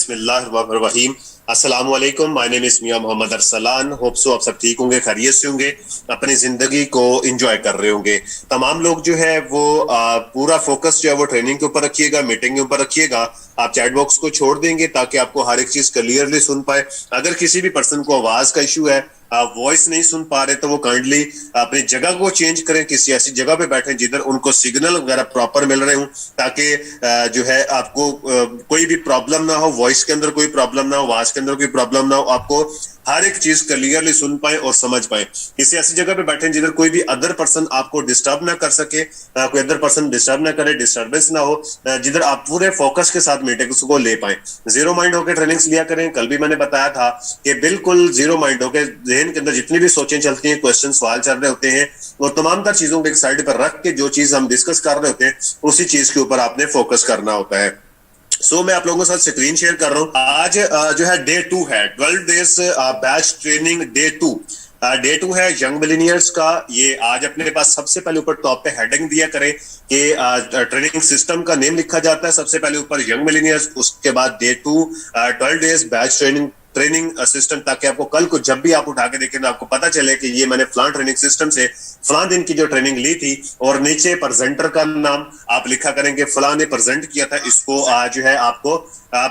बिस्मिल्लाहिर्रहमानिर्रहीम। अस्सलामु अलैकुम। My name is Mian Mohammad Arsalan. Hope so आप सब ठीक होंगे, खैरियत से होंगे, अपनी जिंदगी को एंजॉय कर रहे होंगे। तमाम लोग जो है वो पूरा फोकस जो है वो ट्रेनिंग के ऊपर रखिएगा, मीटिंग के ऊपर रखिएगा। आप चैट बॉक्स को छोड़ देंगे ताकि आपको हर एक चीज क्लियरली सुन पाए। अगर किसी भी पर्सन को आवाज का इशू है, वॉइस नहीं सुन पा रहे, तो वो काइंडली अपनी जगह को चेंज करें, किसी ऐसी जगह पे बैठे जिधर उनको सिग्नल वगैरह प्रॉपर मिल रहे हो, ताकि जो है आपको कोई भी प्रॉब्लम ना हो, वॉइस के अंदर कोई प्रॉब्लम ना हो, आवाज के अंदर कोई प्रॉब्लम ना हो, आपको हर एक चीज क्लियरली सुन पाए और समझ पाए। किसी ऐसी जगह पे बैठे जिधर कोई भी अदर पर्सन आपको डिस्टर्ब ना कर सके, कोई अदर पर्सन डिस्टर्ब ना करे, डिस्टर्बेंस ना हो, जिधर आप पूरे फोकस के साथ मीटिंग्स को ले पाए। जीरो माइंड होकर ट्रेनिंग्स लिया करें। कल भी मैंने बताया था कि बिल्कुल जीरो माइंड होकर जहन के अंदर जितनी भी सोचें चलती हैं, क्वेश्चन सवाल चल रहे होते हैं, वो तमाम तर चीजों को एक साइड पर रख के जो चीज हम डिस्कस कर रहे होते हैं उसी चीज के ऊपर आपने फोकस करना होता है। मैं आप लोगों के साथ स्क्रीन शेयर कर रहा हूं। आज जो है डे 2 है, 12 डेज बैच ट्रेनिंग डे 2 है यंग मिलेनियर्स का। ये आज अपने पास सबसे पहले ऊपर टॉप पे हेडिंग दिया करें कि ट्रेनिंग सिस्टम का नेम लिखा जाता है सबसे पहले ऊपर यंग मिलेनियर्स, उसके बाद day 2 12 days batch training system, ताकि आपको कल को जब भी आप उठा के देखें तो आपको पता चले कि ये मैंने फलां ट्रेनिंग सिस्टम से फलां दिन की जो ट्रेनिंग ली थी, और नीचे प्रेजेंटर का नाम आप लिखा करेंगे, फलां ने प्रेजेंट किया था, इसको जो है आपको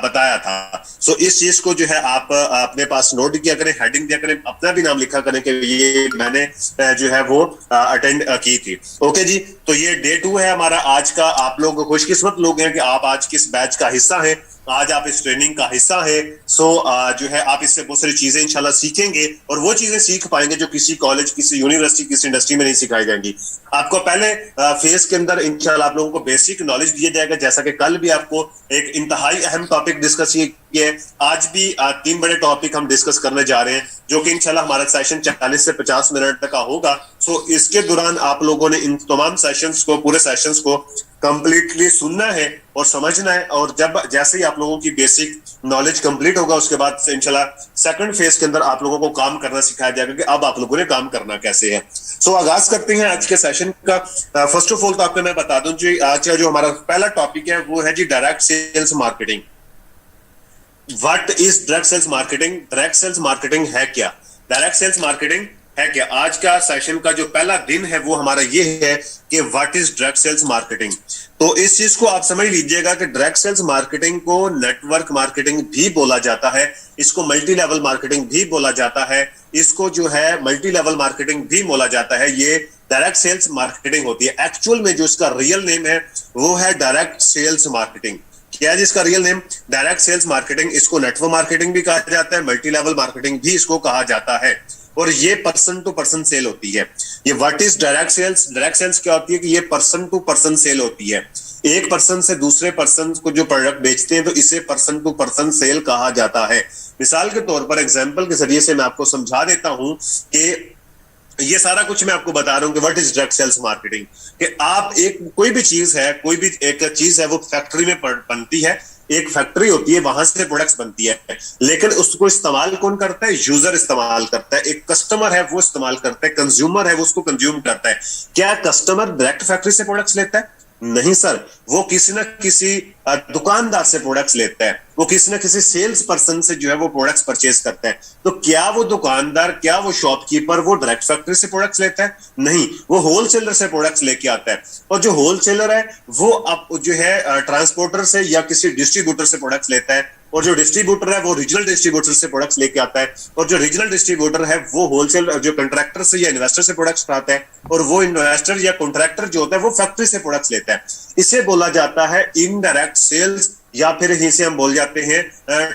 बताया था। इस चीज को जो है आप अपने पास नोट किया करें, हेडिंग दिया करें, अपना भी नाम लिखा करें कि ये मैंने जो है वो अटेंड की थी। ओके जी, तो ये डे 2 है हमारा आज का। आप लोग खुशकिस्मत लोग हैं कि आप आज किस बैच का हिस्सा हैं, आज आप इस ट्रेनिंग का हिस्सा है। जो है आप इससे बहुत सारी चीजें इंशाल्लाह सीखेंगे, और वो चीजें सीख पाएंगे जो किसी कॉलेज, किसी यूनिवर्सिटी, किसी इंडस्ट्री में नहीं सिखाई जाएंगी। आपको पहले फेज के अंदर इंशाल्लाह आप लोगों को बेसिक नॉलेज दिया जाएगा, जैसा कि कल भी आपको एक इंतहाई अहम टॉपिक डिस्कस किए। आज भी 3 बड़े टॉपिक हम डिस्कस करने जा रहे हैं, जो कि इंशाल्लाह हमारा सेशन 40 से 50 मिनट तक का होगा। इसके दौरान आप लोगों ने इन तमाम सेशंस को, पूरे सेशंस को कंप्लीटली सुनना है और समझना है, और जब जैसे ही आप लोगों की बेसिक नॉलेज कंप्लीट होगा उसके बाद से इंशाल्लाह सेकंड फेज के अंदर आप लोगों को काम करना सिखाया जाएगा कि अब आप लोगों ने काम करना कैसे है। आगाज करते हैं आज के सेशन का। फर्स्ट ऑफ ऑल तो आपको मैं बता दूं जी, आज का जो हमारा पहला टॉपिक है वो है जी direct sales marketing. What is direct sales marketing? Direct sales marketing है क्या? डायरेक्ट सेल्स मार्केटिंग है क्या? आज का सेशन का जो पहला दिन है वो हमारा ये है कि what is direct sales marketing. तो इस चीज को आप समझ लीजिएगा कि डायरेक्ट सेल्स मार्केटिंग को नेटवर्क मार्केटिंग भी बोला जाता है, इसको मल्टी लेवल मार्केटिंग भी बोला जाता है, इसको जो है मल्टी लेवल मार्केटिंग भी बोला जाता है। ये डायरेक्ट सेल्स मार्केटिंग होती है। एक्चुअल में जो इसका रियल नेम है वो है डायरेक्ट सेल्स मार्केटिंग। क्या है जिसका real name? Direct sales marketing. इसको नेटवर्क मार्केटिंग भी कहा जाता है, मल्टी लेवल मार्केटिंग भी इसको कहा जाता है, और ये पर्सन टू पर्सन सेल होती है। ये what is direct sales? Direct sales क्या होती है कि ये पर्सन टू पर्सन सेल होती है। एक पर्सन से दूसरे पर्सन को जो प्रोडक्ट बेचते हैं तो इसे पर्सन टू पर्सन सेल कहा जाता है। मिसाल के तौर पर एग्जांपल के जरिए से मैं आपको समझा देता हूं कि ये सारा कुछ मैं आपको बता रहा हूं कि what is direct sales marketing. कि आप कोई भी चीज है, कोई भी एक चीज है वो फैक्ट्री में बनती है, एक फैक्ट्री होती है, वहां से प्रोडक्ट्स बनती है, लेकिन उसको इस्तेमाल कौन करता है? यूजर इस्तेमाल करता है। एक कस्टमर है वो इस्तेमाल करता है, कंज्यूमर है वो उसको कंज्यूम करता है। क्या कस्टमर डायरेक्ट फैक्ट्री से प्रोडक्ट्स लेता है? नहीं सर, वो किसी ना किसी दुकानदार से प्रोडक्ट्स लेता है, वो किसी ना किसी सेल्स पर्सन से जो है वो प्रोडक्ट्स परचेज करता है। तो क्या वो दुकानदार, क्या वो शॉपकीपर वो डायरेक्ट फैक्ट्री से प्रोडक्ट्स लेता है? नहीं, वो होलसेलर से प्रोडक्ट्स लेके आता है, और जो होलसेलर है वो अब जो है ट्रांसपोर्टर से या किसी डिस्ट्रीब्यूटर से प्रोडक्ट्स लेता है, और जो डिस्ट्रीब्यूटर है वो रीजनल डिस्ट्रीब्यूटर से प्रोडक्ट्स लेके आता है, और जो रीजनल डिस्ट्रीब्यूटर है वो होलसेल जो कॉन्ट्रैक्टर से या इन्वेस्टर से प्रोडक्ट्स उठाता है, और वो इन्वेस्टर या कॉन्ट्रैक्टर जो होता है वो फैक्ट्री से प्रोडक्ट्स लेता है। इसे बोला जाता है इनडायरेक्ट सेल्स, या फिर इसे हम बोल जाते हैं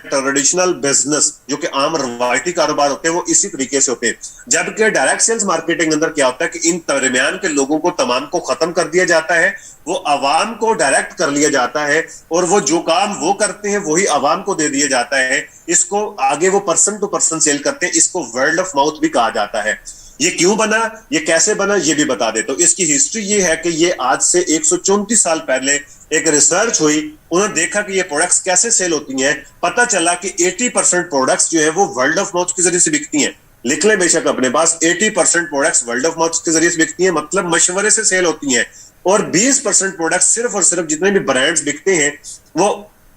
ट्रेडिशनल बिजनेस। जो कि आम रवायती कारोबार होते हैं वो इसी तरीके से होते हैं। जबकि डायरेक्ट सेल्स मार्केटिंग अंदर क्या होता है कि इन दरमियान के लोगों को तमाम को खत्म कर दिया जाता है, वो अवाम को डायरेक्ट कर लिया जाता है, और वो जो काम वो करते हैं वही अवाम को दे दिया जाता है। इसको आगे वो पर्सन टू पर्सन सेल करते हैं, इसको वर्ड ऑफ माउथ भी कहा जाता है। ये क्यों बना, ये कैसे बना, ये भी बता देता हूं। इसकी हिस्ट्री ये है कि ये आज से 134 साल पहले एक रिसर्च हुई, उन्होंने देखा कि ये प्रोडक्ट्स कैसे सेल होती हैं। पता चला कि 80% प्रोडक्ट्स जो है वो वर्ल्ड ऑफ माउथ के जरिए से बिकती हैं। लिख ले बेशक अपने पास, 80% प्रोडक्ट्स वर्ल्ड ऑफ माउथ के जरिए से बिकती हैं, मतलब मशवरे से सेल होती हैं। और 20% प्रोडक्ट्स सिर्फ और सिर्फ जितने भी ब्रांड्स बिकते हैं वो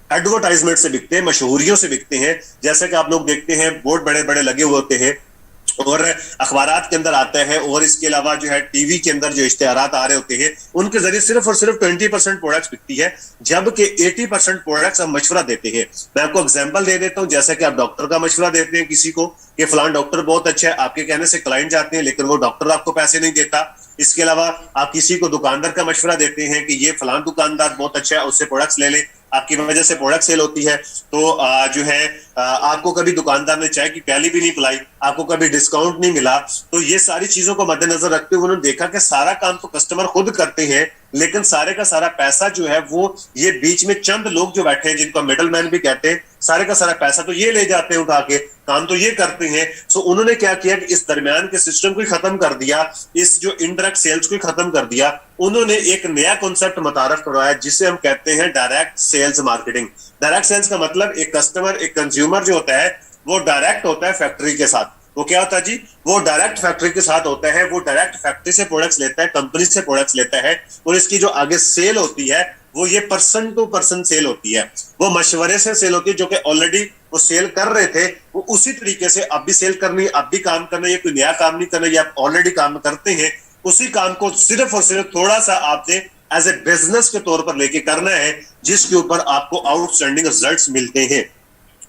एडवर्टाइजमेंट से बिकते हैं, मशहूरियों से बिकते हैं। जैसे कि आप लोग देखते हैं बोर्ड बड़े बड़े लगे हुए होते हैं और अखबारात के अंदर आते हैं, और इसके अलावा जो है टीवी के अंदर जो इश्तेहारात आ रहे होते हैं उनके जरिए सिर्फ और सिर्फ 20% प्रोडक्ट्स बिकती है, जबकि 80% प्रोडक्ट्स हम मशवरा देते हैं। मैं आपको एग्जांपल दे देता हूं, जैसे कि आप डॉक्टर का मशवरा देते हैं किसी को कि फलान डॉक्टर बहुत अच्छा है, आपके कहने से क्लाइंट जाते हैं लेकिन वो डॉक्टर आपको पैसे नहीं देता। इसके अलावा आप किसी को दुकानदार का मशवरा देते हैं कि ये फलान दुकानदार बहुत अच्छा है, उससे प्रोडक्ट्स ले ले, आपकी वजह से प्रोडक्ट सेल होती है। तो जो है आपको कभी दुकानदार ने चाय की प्याली भी नहीं पिलाई, आपको कभी डिस्काउंट नहीं मिला। तो ये सारी चीजों को मद्देनजर रखते हुए उन्होंने देखा कि सारा काम तो कस्टमर खुद करते हैं, लेकिन सारे का सारा पैसा जो है वो ये बीच में चंद लोग जो बैठे हैं जिनको मिडल मैन भी कहते हैं, सारे का सारा पैसा तो ये ले जाते हैं उठा के, काम तो ये करते हैं। सो उन्होंने क्या किया कि इस दरमियान के सिस्टम को खत्म कर दिया, इस जो इनडायरेक्ट सेल्स को खत्म कर दिया। उन्होंने एक नया कॉन्सेप्ट मुतारफ करवाया जिसे हम कहते हैं direct sales marketing. Direct sales का मतलब एक कस्टमर, एक कंज्यूमर जो होता है वो डायरेक्ट होता है फैक्ट्री के साथ। वो क्या होता है जी, वो डायरेक्ट फैक्ट्री के साथ होता है, वो डायरेक्ट फैक्ट्री से प्रोडक्ट्स लेता है, कंपनी से प्रोडक्ट्स लेता है, और इसकी जो आगे सेल होती है वो ये पर्सन टू पर्सन सेल होती है। वो मशवरे से सेल होती है, जो कि ऑलरेडी वो सेल कर रहे थे, वो उसी तरीके से अब भी सेल करनी, अब भी काम करना, ये कोई नया काम नहीं करना, ये आप ऑलरेडी काम करते हैं, उसी काम को सिर्फ और सिर्फ थोड़ा सा आपने एज ए बिजनेस के तौर पर लेके करना है, जिसके ऊपर आपको आउटस्टैंडिंग रिजल्ट्स मिलते हैं।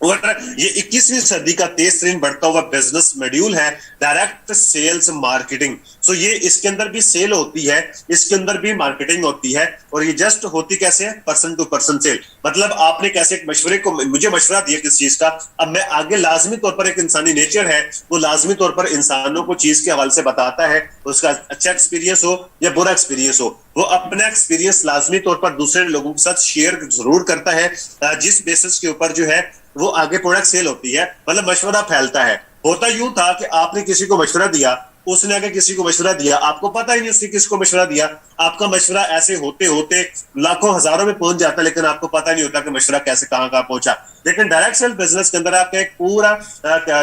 और ये 21वीं सदी का तेज तरीन बढ़ता हुआ बिजनेस मॉड्यूल है डायरेक्ट सेल्स मार्केटिंग। सो ये इसके अंदर भी सेल होती है, इसके अंदर भी मार्केटिंग होती है, और ये जस्ट होती कैसे है, पर्सन टू पर्सन सेल। मतलब आपने कैसे एक मशवरे को, मुझे मशवरा दिया किस चीज का, अब मैं आगे लाजमी तौर पर, एक इंसानी नेचर है वो लाजमी तौर पर इंसानों को चीज के हवाले से बताता है, उसका अच्छा एक्सपीरियंस हो या बुरा एक्सपीरियंस हो, वो अपना एक्सपीरियंस लाजमी तौर पर दूसरे लोगों के साथ शेयर जरूर करता है, जिस बेसिस के ऊपर जो है वो आगे प्रोडक्ट सेल होती है, मतलब मशवरा फैलता है। होता यूं था कि आपने किसी को मशवरा दिया, उसने आगे किसी को मशवरा दिया, आपको पता ही नहीं उसने किसको मशवरा दिया, आपका मशवरा ऐसे होते होते लाखों हजारों में पहुंच जाता है, लेकिन आपको पता नहीं होता कि मशवरा कैसे कहां कहां पहुंचा। लेकिन डायरेक्ट सेल बिजनेस के अंदर आपका एक पूरा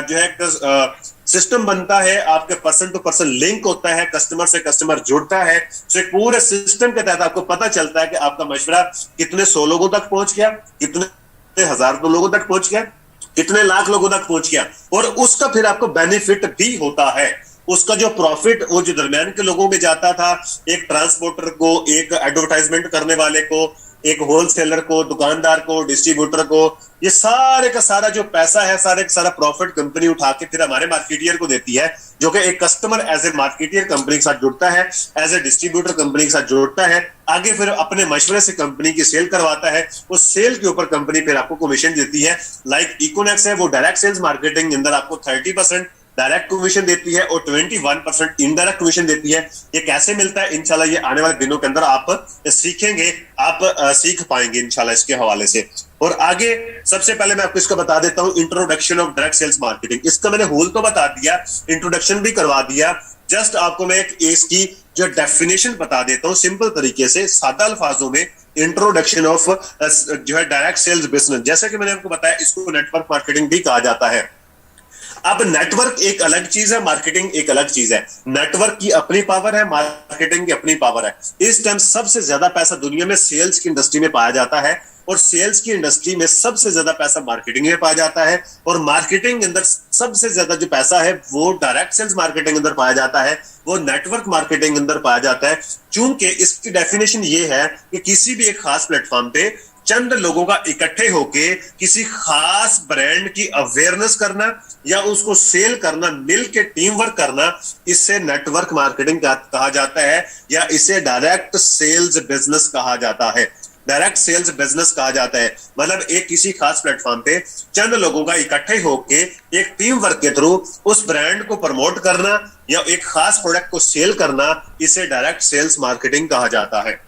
जो है सिस्टम बनता है, आपके पर्सन टू पर्सन लिंक होता है, कस्टमर से कस्टमर जुड़ता है। तो एक पूरे सिस्टम के तहत आपको पता चलता है कि आपका मशवरा कितने 100 लोगों तक पहुंच गया, कितने हजार लोगों तक पहुंच गया, कितने लाख लोगों तक पहुंच गया, और उसका फिर आपको बेनिफिट भी होता है। उसका जो प्रॉफिट वो जो दरमियान के लोगों में जाता था, एक ट्रांसपोर्टर को, एक एडवर्टाइजमेंट करने वाले को, एक होलसेलर को, दुकानदार को, डिस्ट्रीब्यूटर को, ये सारे का सारा जो पैसा है, सारे का सारा प्रॉफिट कंपनी उठा के फिर हमारे मार्केटियर को देती है, जो कि एक customer as a marketer company के साथ जुड़ता है, एज ए डिस्ट्रीब्यूटर कंपनी के साथ जुड़ता है, आगे फिर अपने मशवरे से कंपनी की सेल करवाता है, उस सेल के ऊपर कंपनी फिर आपको कमीशन देती है। लाइक इकोनेक्स है, वो डायरेक्ट सेल्स मार्केटिंग के अंदर आपको 30% डायरेक्ट कमीशन देती है और 21% इनडायरेक्ट कमीशन देती है। ये कैसे मिलता है, इंशाल्लाह ये आने वाले दिनों के अंदर आप सीखेंगे, आप सीख पाएंगे इंशाल्लाह इसके हवाले से। और आगे सबसे पहले मैं आपको इसका बता देता हूं, introduction of direct sales marketing. इसका मैंने होल तो बता दिया, इंट्रोडक्शन भी करवा दिया, जस्ट आपको मैं एक इसकी जो डेफिनेशन बता देता हूं सिंपल तरीके से, सादा अल्फाजों में। इंट्रोडक्शन ऑफ जो है डायरेक्ट सेल्स बिजनेस, जैसा कि मैंने आपको बताया, इसको नेटवर्क मार्केटिंग भी कहा जाता है। अब नेटवर्क एक अलग चीज है, मार्केटिंग एक अलग चीज है। नेटवर्क की अपनी पावर है, मार्केटिंग की अपनी पावर है। इस टाइम सबसे ज्यादा पैसा दुनिया में सेल्स की इंडस्ट्री में पाया जाता है, और सेल्स की इंडस्ट्री में सबसे ज्यादा पैसा मार्केटिंग में पाया जाता है, और मार्केटिंग के अंदर सबसे ज्यादा जो पैसा है वो डायरेक्ट सेल्स मार्केटिंग के अंदर पाया जाता है, वो नेटवर्क मार्केटिंग के अंदर पाया जाता है। चूंकि इसकी डेफिनेशन ये है कि किसी भी एक खास प्लेटफॉर्म पे चंद लोगों का इकट्ठे होके किसी खास ब्रांड की अवेयरनेस करना या उसको सेल करना, मिल के टीम वर्क करना, इससे नेटवर्क मार्केटिंग कहा जाता है, या इसे डायरेक्ट सेल्स बिजनेस कहा जाता है। डायरेक्ट सेल्स बिजनेस कहा जाता है मतलब एक किसी खास प्लेटफॉर्म पे चंद लोगों का इकट्ठे होके एक टीम वर्क के थ्रू उस ब्रांड को प्रमोट करना या एक खास प्रोडक्ट को सेल करना, इसे डायरेक्ट सेल्स मार्केटिंग कहा जाता है।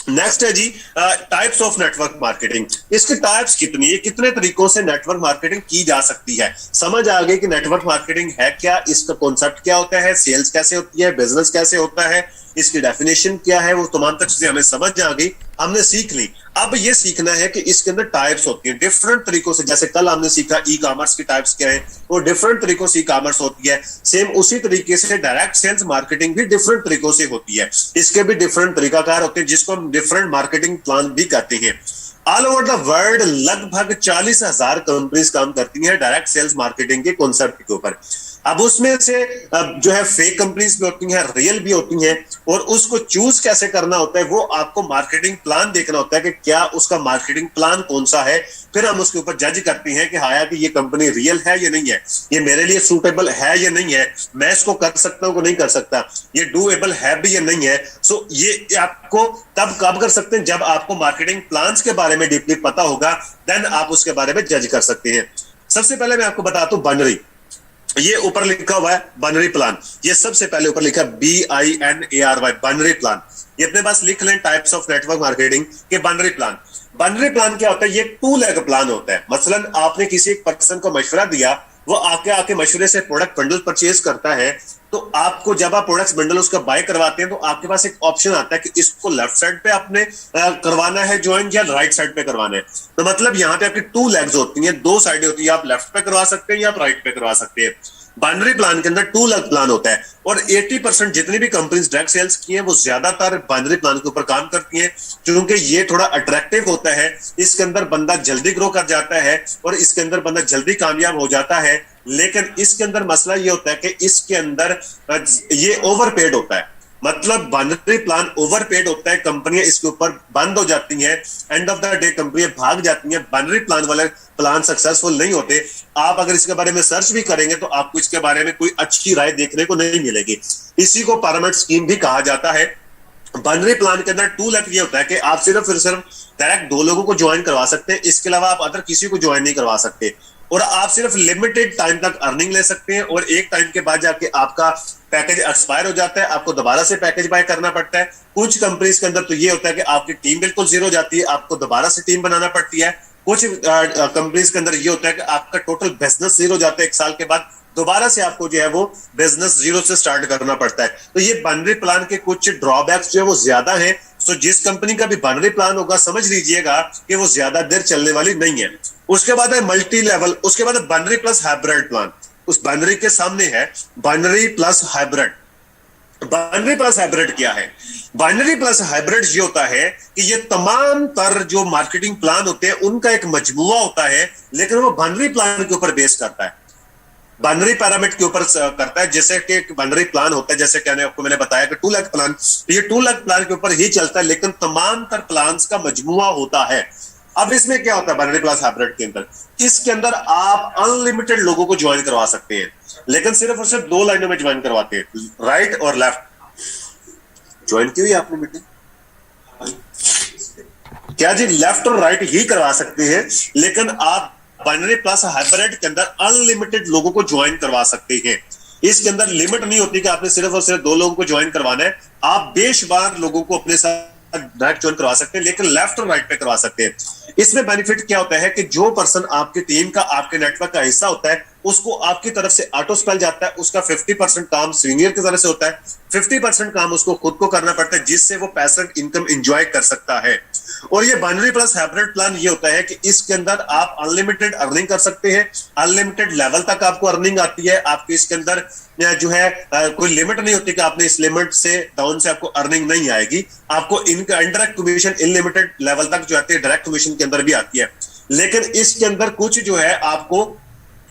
नेक्स्ट है जी टाइप्स ऑफ नेटवर्क मार्केटिंग। इसके टाइप्स कितनी है, कितने तरीकों से नेटवर्क मार्केटिंग की जा सकती है। समझ आ गई कि नेटवर्क मार्केटिंग है क्या, इसका कॉन्सेप्ट क्या होता है, सेल्स कैसे होती है, बिजनेस कैसे होता है, इसकी डेफिनेशन क्या है, वो तमाम तक चीजें हमें समझ आ गई, हमने सीख ली। अब ये सीखना है कि इसके अंदर टाइप्स होती है डिफरेंट तरीकों से। जैसे कल हमने सीखा ई कॉमर्स की टाइप्स क्या है, वो डिफरेंट तरीकों से ई कॉमर्स होती है। सेम उसी तरीके से डायरेक्ट सेल्स मार्केटिंग भी डिफरेंट तरीकों से होती है, इसके भी डिफरेंट तरीकाकार होते हैं, जिसको हम डिफरेंट मार्केटिंग प्लान भी कहते हैं। ऑल ओवर द वर्ल्ड लगभग 40,000 कंपनीज काम करती हैं डायरेक्ट सेल्स मार्केटिंग के कॉन्सेप्ट के ऊपर। अब उसमें से जो है फेक कंपनीज भी होती हैं, रियल भी होती हैं, और उसको चूज कैसे करना होता है वो आपको मार्केटिंग प्लान देखना होता है कि क्या उसका मार्केटिंग प्लान कौन सा है। फिर हम उसके ऊपर जज करते हैं कि हाँ कि ये कंपनी रियल है या नहीं है, ये मेरे लिए सूटेबल है या नहीं है, मैं इसको कर सकता हूं कि नहीं कर सकता, ये डूएबल है भी या नहीं है। सो ये आपको तब कब कर सकते हैं जब आपको मार्केटिंग प्लान्स के बारे में डीपली पता होगा, देन आप उसके बारे में जज कर सकते हैं। सबसे पहले मैं आपको बताता हूं बाइनरी, ये ऊपर लिखा हुआ है बाइनरी प्लान, ये सबसे पहले ऊपर लिखा है BINARY बाइनरी प्लान। ये अपने पास लिख लें टाइप्स ऑफ नेटवर्क मार्केटिंग के बाइनरी प्लान। बाइनरी प्लान क्या होता है? ये 2 लेग प्लान होता है। मसलन आपने किसी एक पर्सन को मशवरा दिया, वो आके मशवरे से प्रोडक्ट बंडल परचेज करता है, तो आपको जब आप प्रोडक्ट्स बंडल उसका बाय करवाते हैं तो आपके पास एक ऑप्शन आता है कि इसको लेफ्ट साइड पे आपने करवाना है ज्वाइन या राइट साइड पे करवाना है। तो मतलब यहाँ पे आपकी 2 लेग्स होती हैं, 2 साइडें होती है, आप लेफ्ट पे करवा सकते हैं या आप राइट पे करवा सकते हैं। बाइनरी प्लान के अंदर 2 लेग प्लान होता है, और 80% जितनी भी कंपनीज डायरेक्ट सेल्स की हैं वो ज्यादातर बाइनरी प्लान के ऊपर काम करती हैं, क्योंकि ये थोड़ा अट्रैक्टिव होता है, इसके अंदर बंदा जल्दी ग्रो कर जाता है और इसके अंदर बंदा जल्दी कामयाब हो जाता है। लेकिन इसके अंदर मसला ये होता है कि इसके अंदर ये ओवरपेड होता है, मतलब बाइनरी प्लान ओवरपेड होता है, कंपनियां इसके ऊपर बंद हो जाती हैं, एंड ऑफ द डे कंपनियां भाग जाती हैं। बाइनरी प्लान वाले प्लान सक्सेसफुल नहीं होते। आप अगर इसके बारे में सर्च भी करेंगे तो आपको इसके बारे में कोई अच्छी राय देखने को नहीं मिलेगी। इसी को पिरामिड स्कीम भी कहा जाता है। बाइनरी प्लान के अंदर 2 लेग ये होता है कि आप सिर्फ डायरेक्ट 2 लोगों को ज्वाइन करवा सकते हैं, इसके अलावा आप अदर किसी को ज्वाइन नहीं करवा सकते, और आप सिर्फ लिमिटेड टाइम तक अर्निंग ले सकते हैं, और एक टाइम के बाद जाके आपका पैकेज एक्सपायर हो जाता है, आपको दोबारा से पैकेज बाय करना पड़ता है। कुछ कंपनीज के अंदर तो ये होता है कि आपकी टीम बिल्कुल जीरो हो जाती है, आपको दोबारा से टीम बनाना पड़ती है। कुछ कंपनीज के अंदर ये होता है कि आपका टोटल बिजनेस जीरो हो जाता है, 1 साल के बाद दोबारा से आपको जो है वो बिजनेस जीरो से स्टार्ट करना पड़ता है। तो ये बाइनरी प्लान के कुछ ड्रॉबैक्स जो है वो ज्यादा हैं। सो जिस कंपनी का भी बाइनरी प्लान होगा समझ लीजिएगा कि वो ज्यादा देर चलने वाली नहीं है। उसके बाद है मल्टी लेवल, उसके बाद बाइनरी प्लस हाइब्रिड प्लान। उस बाइनरी के सामने है binary plus hybrid. Binary plus hybrid क्या है? बाइनरी प्लस हाइब्रिड ये होता है कि ये तमाम तर जो मार्केटिंग प्लान होते हैं उनका एक मजमुआ होता है, लेकिन वो बाइनरी प्लान के ऊपर बेस करता है, बाइनरी पैरामीटर के ऊपर करता है। जैसे कि बाइनरी प्लान होता है, जैसे कि आपको मैंने बताया कि 2 लाख प्लान, ये 2 लाख प्लान के ऊपर ही चलता है, लेकिन तमाम तर प्लान्स का मजमुआ होता है। अब इसमें क्या होता है बाइनरी प्लस हाइब्रिड के अंदर? इसके अंदर आप अनलिमिटेड लोगों को ज्वाइन करवा सकते हैं, लेकिन सिर्फ और सिर्फ 2 लाइनों में ज्वाइन करवाते हैं, राइट और लेफ्ट। ज्वाइन की हुई आपने मीटिंग? क्या जी? लेफ्ट और राइट ही करवा सकते हैं, लेकिन आप बाइनरी प्लस हाइब्रिड के अंदर अनलिमिटेड लोगों को ज्वाइन करवा सकते हैं। इसके अंदर लिमिट नहीं होती कि आपने सिर्फ और सिर्फ 2 लोगों को ज्वाइन करवाना है, आप बेशुमार लोगों को अपने साथ डायरेक्ट ज्वाइन करवा सकते हैं, लेकिन लेफ्ट और राइट पे करवा सकते हैं। इसमें बेनिफिट क्या होता है कि जो पर्सन आपकी टीम का, आपके नेटवर्क का हिस्सा होता है, उसको आपकी तरफ से ऑटो स्पेल जाता है, उसका 50% काम सीनियर की तरफ से होता है, 50% काम उसको खुद को करना पड़ता है, जिससे वो पैसिव इनकम एंजॉय कर सकता है। और ये बाइनरी प्लस हाइब्रिड प्लान ये होता है कि इसके अंदर आप अनलिमिटेड अर्निंग कर सकते हैं, अनलिमिटेड लेवल तक आपको अर्निंग आती है। आपके इसके अंदर जो है कोई लिमिट नहीं होती कि आपने इस लिमिट से डाउन से आपको अर्निंग नहीं आएगी। आपको इनका इनडायरेक्ट कमीशन अनलिमिटेड लेवल तक जो आती है डायरेक्ट कमीशन के अंदर भी आती है, लेकिन इसके अंदर कुछ जो है आपको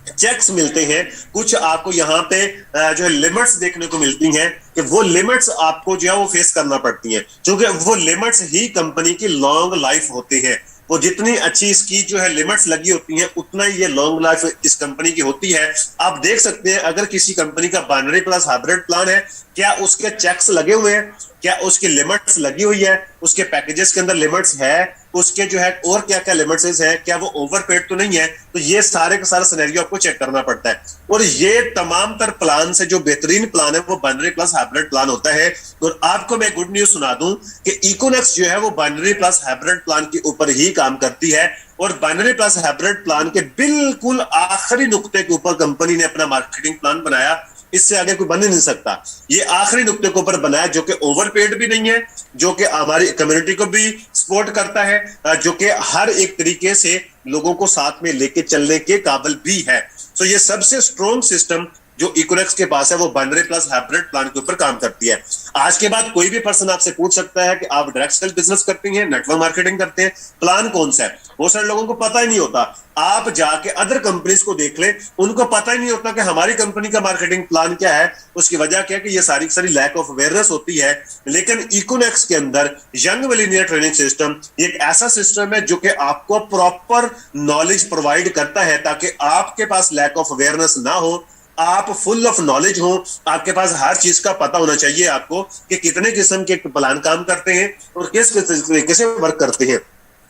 चेक्स मिलते हैं, कुछ आपको यहाँ पे जो है लिमिट्स देखने को मिलती हैं कि वो लिमिट्स आपको जो है वो फेस करना पड़ती हैं, क्योंकि वो लिमिट्स ही कंपनी की लॉन्ग लाइफ होती है। वो जितनी अच्छी इसकी जो है लिमिट्स लगी होती हैं, उतना ही ये लॉन्ग लाइफ इस कंपनी की होती है। आप देख सकते हैं अगर किसी कंपनी का बाइनरी प्लस हाइब्रिड प्लान है, क्या उसके चेक्स लगे हुए हैं, क्या उसकी लिमिट्स लगी हुई है, उसके पैकेजेस के अंदर लिमिट्स है, उसके जो है और क्या क्या लिमिट्स है, क्या वो ओवरपेड तो नहीं है। तो ये सारे का सारा सिनेरियो आपको चेक करना पड़ता है। और ये तमाम तर प्लान से जो बेहतरीन प्लान है वो बाइनरी प्लस हाइब्रिड प्लान होता है। और आपको मैं गुड न्यूज सुना दूं कि इकोनेक्स जो है वो बाइनरी प्लस हाइब्रिड प्लान के ऊपर ही काम करती है, और बाइनरी प्लस हाइब्रिड प्लान के बिल्कुल आखिरी नुक्ते के ऊपर कंपनी ने अपना मार्केटिंग प्लान बनाया। इससे आगे कोई बन ही नहीं सकता। ये आखिरी नुक्ते के ऊपर बनाया, जो कि ओवरपेड भी नहीं है, जो कि हमारी कम्युनिटी को भी सपोर्ट करता है, जो कि हर एक तरीके से लोगों को साथ में लेके चलने के काबिल भी है। तो ये सबसे स्ट्रॉन्ग सिस्टम जो इकोनेक्स के पास है वो बाइनरी प्लस हाइब्रिड प्लान के ऊपर काम करती है। आज के बाद कोई भी पर्सन आपसे पूछ सकता है कि आप डायरेक्ट सेल बिजनेस करते हैं, नेटवर्क मार्केटिंग करते हैं, प्लान कौन सा है? बहुत सारे लोगों को पता ही नहीं होता। आप जाके अदर कंपनीज को देख ले, उनको पता ही नहीं होता कि हमारी कंपनी का मार्केटिंग प्लान क्या है। उसकी वजह क्या है कि ये सारी सारी लैक ऑफ अवेयरनेस होती है। लेकिन इकोनेक्स के अंदर यंग मिलेनियर ट्रेनिंग सिस्टम एक ऐसा सिस्टम है जो कि आपको प्रॉपर नॉलेज प्रोवाइड करता है, ताकि आपके पास लैक ऑफ अवेयरनेस ना हो, आप फुल ऑफ नॉलेज हो, आपके पास हर चीज का पता होना चाहिए आपको कि कितने किस्म के प्लान काम करते हैं और किस तरीके से वर्क करते हैं।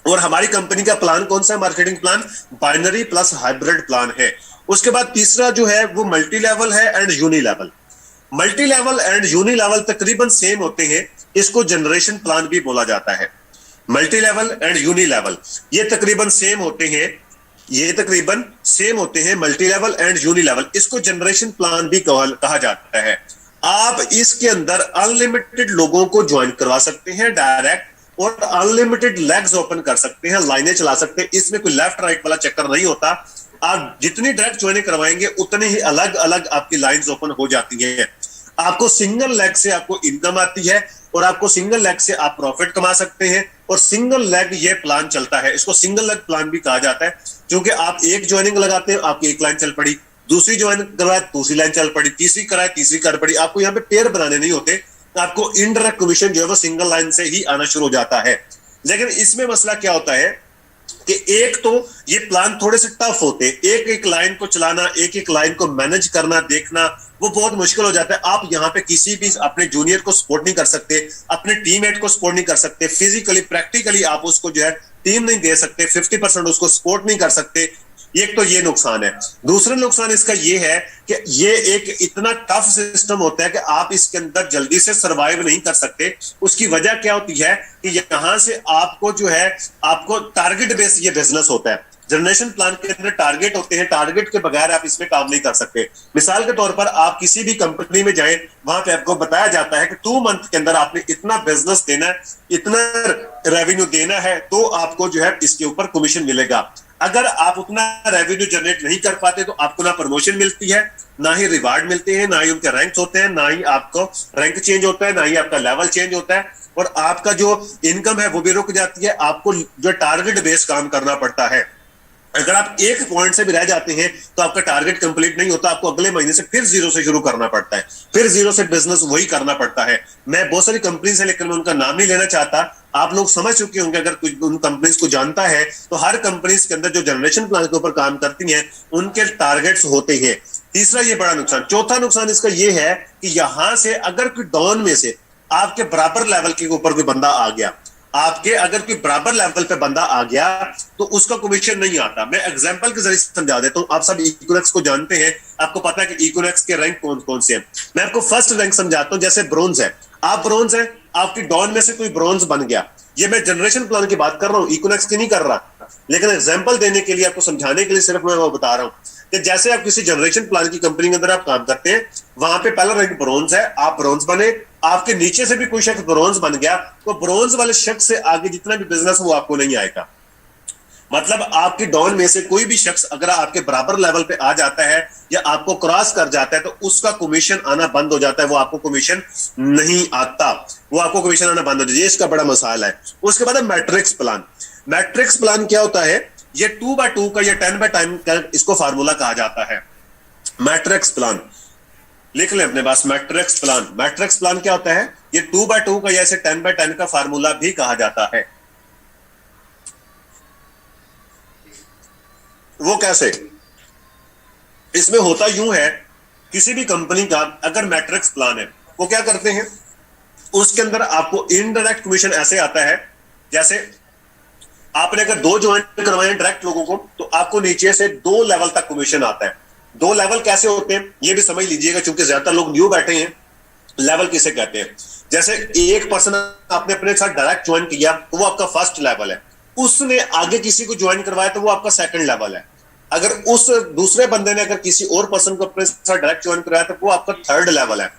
और हमारी कंपनी का प्लान कौन सा है? Marketing plan binary plus hybrid plan है। उसके बाद तीसरा जो है वो मल्टी लेवल है and uni level. Multi level and uni level तकरीबन सेम होते हैं, इसको जनरेशन प्लान भी बोला जाता है। Multi level and uni level ये तकरीबन सेम होते हैं, multi level and uni level, इसको जनरेशन प्लान भी कहा जाता है। आप इसके अंदर अनलिमिटेड लोगों को ज्वाइन करवा सकते हैं डायरेक्ट, और अनलिमिटेड लेग्स ओपन कर सकते हैं, लाइनें चला सकते हैं। इसमें कोई लेफ्ट राइट वाला चक्कर नहीं होता। आप जितनी डायरेक्ट ज्वाइनिंग करवाएंगे उतने ही अलग अलग आपकी लाइंस ओपन हो जाती हैं। आपको सिंगल लेग से आपको इनकम आती है, और आपको सिंगल लेग से आप प्रॉफिट कमा सकते हैं। और सिंगल लेग ये प्लान चलता है, इसको सिंगल लेग प्लान भी कहा जाता है, क्योंकि आप एक ज्वाइनिंग लगाते हैं, आपकी एक लाइन चल पड़ी, दूसरी ज्वाइन करवाए दूसरी लाइन चल पड़ी, तीसरी कराए तीसरी कर पड़ी। आपको यहाँ पे पेयर बनाने नहीं होते, आपको इनडायरेक्ट कमीशन जो है वो सिंगल लाइन से ही आना शुरू हो जाता है। लेकिन इसमें मसला क्या होता है कि एक तो ये प्लान थोड़े से टफ होते हैं, एक एक लाइन को चलाना, एक एक लाइन को मैनेज करना, देखना, वो बहुत मुश्किल हो जाता है। आप यहाँ पे किसी भी अपने जूनियर को सपोर्ट नहीं कर सकते, अपने टीममेट को सपोर्ट नहीं कर सकते, फिजिकली प्रैक्टिकली आप उसको जो है टीम नहीं दे सकते, 50% उसको सपोर्ट नहीं कर सकते। एक तो ये नुकसान है। दूसरा नुकसान इसका ये है कि ये एक इतना टफ सिस्टम होता है कि आप इसके अंदर जल्दी से सरवाइव नहीं कर सकते। उसकी वजह क्या होती है कि यहां से आपको जो है आपको टारगेट बेस्ड ये बिजनेस होता है। जनरेशन प्लान के अंदर टारगेट होते हैं, टारगेट के बगैर आप इसमें काम नहीं कर सकते। मिसाल के तौर पर आप किसी भी कंपनी में जाएं, वहां पे आपको बताया जाता है कि 2 मंथ के अंदर आपने इतना बिजनेस देना है, इतना रेवेन्यू देना है, तो आपको जो है इसके ऊपर कमीशन मिलेगा। अगर आप उतना रेवेन्यू जनरेट नहीं कर पाते तो आपको ना प्रमोशन मिलती है, ना ही रिवार्ड मिलते हैं, ना ही उनके रैंक्स होते हैं, ना ही आपको रैंक चेंज होता है, ना ही आपका लेवल चेंज होता है, और आपका जो इनकम है वो भी रुक जाती है। आपको जो टारगेट बेस्ड काम करना पड़ता है। अगर आप एक पॉइंट से भी रह जाते हैं तो आपका टारगेट कंप्लीट नहीं होता, आपको अगले महीने से फिर जीरो से शुरू करना पड़ता है, फिर जीरो से बिजनेस वही करना पड़ता है। मैं बहुत सारी कंपनीज है लेकिन मैं उनका नाम नहीं लेना चाहता, आप लोग समझ चुके होंगे। अगर कोई उन कंपनीज को जानता है तो हर कंपनीज के अंदर जो जनरेशन प्लान के ऊपर काम करती हैं उनके टारगेट्स होते हैं। तीसरा ये बड़ा नुकसान। चौथा नुकसान इसका ये है कि यहां से अगर कोई डाउन में से आपके बराबर लेवल के ऊपर कोई बंदा आ गया, आपके अगर कोई बराबर लेवल पे बंदा आ गया तो उसका कमीशन नहीं आता। मैं एग्जांपल के जरिए समझा देता हूं। आप सब इकोनेक्स को जानते हैं, आपको पता है कि इकोनेक्स के रैंक कौन कौन से हैं। मैं आपको फर्स्ट रैंक समझाता हूं। जैसे ब्रोंज है, आप ब्रोंज है, आपकी डॉन में से कोई ब्रोंज बन गया। ये मैं जनरेशन प्लान की बात कर रहा हूं, इकोनेक्स की नहीं कर रहा, लेकिन एग्जाम्पल देने के लिए, आपको समझाने के लिए सिर्फ मैं वो बता रहा हूं कि जैसे आप किसी जनरेशन प्लान की कंपनी के अंदर आप काम करते हैं, वहां पे पहला रैंक ब्रोंज है, आप ब्रोंज बने, आपके नीचे से भी कोई शख्स ब्रोंज बन गया तो ब्रोंज वाले शख्स से आगे जितना भी बिजनेस वो आपको नहीं आएगा। मतलब आपकी डाउन में से कोई भी शख्स अगर आपके बराबर लेवल पे आ जाता है या आपको क्रॉस कर जाता है तो उसका कमीशन आना बंद हो जाता है, वो आपको कमीशन नहीं आता, वो आपको कमीशन आना बंद हो जाता है। इसका बड़ा मसाला है। उसके बाद मैट्रिक्स प्लान। मैट्रिक्स प्लान क्या होता है? ये 2x2 का या 10x10 का इसको फार्मूला कहा जाता है। मैट्रिक्स प्लान लिख लें अपने पास। मैट्रिक्स प्लान, मैट्रिक्स प्लान क्या होता है? ये 2x2 का या इसे 10x10 का फार्मूला भी कहा जाता है। वो कैसे? इसमें होता यूं है, किसी भी कंपनी का अगर मैट्रिक्स प्लान है, वो क्या करते हैं, उसके अंदर आपको इनडायरेक्ट कमीशन ऐसे आता है, जैसे आपने अगर 2 ज्वाइन करवाए डायरेक्ट लोगों को तो आपको नीचे से 2 लेवल तक कमीशन आता है। 2 लेवल कैसे होते हैं ये भी समझ लीजिएगा, क्योंकि ज्यादातर लोग न्यू बैठे हैं। लेवल किसे कहते हैं? जैसे एक पर्सन आपने अपने साथ डायरेक्ट ज्वाइन किया तो वो आपका फर्स्ट लेवल है, उसने आगे किसी को ज्वाइन करवाया तो वो आपका सेकंड लेवल है। अगर उस दूसरे बंदे ने अगर किसी और पर्सन को अपने साथ डायरेक्ट ज्वाइन कराया तो वो आपका थर्ड लेवल है।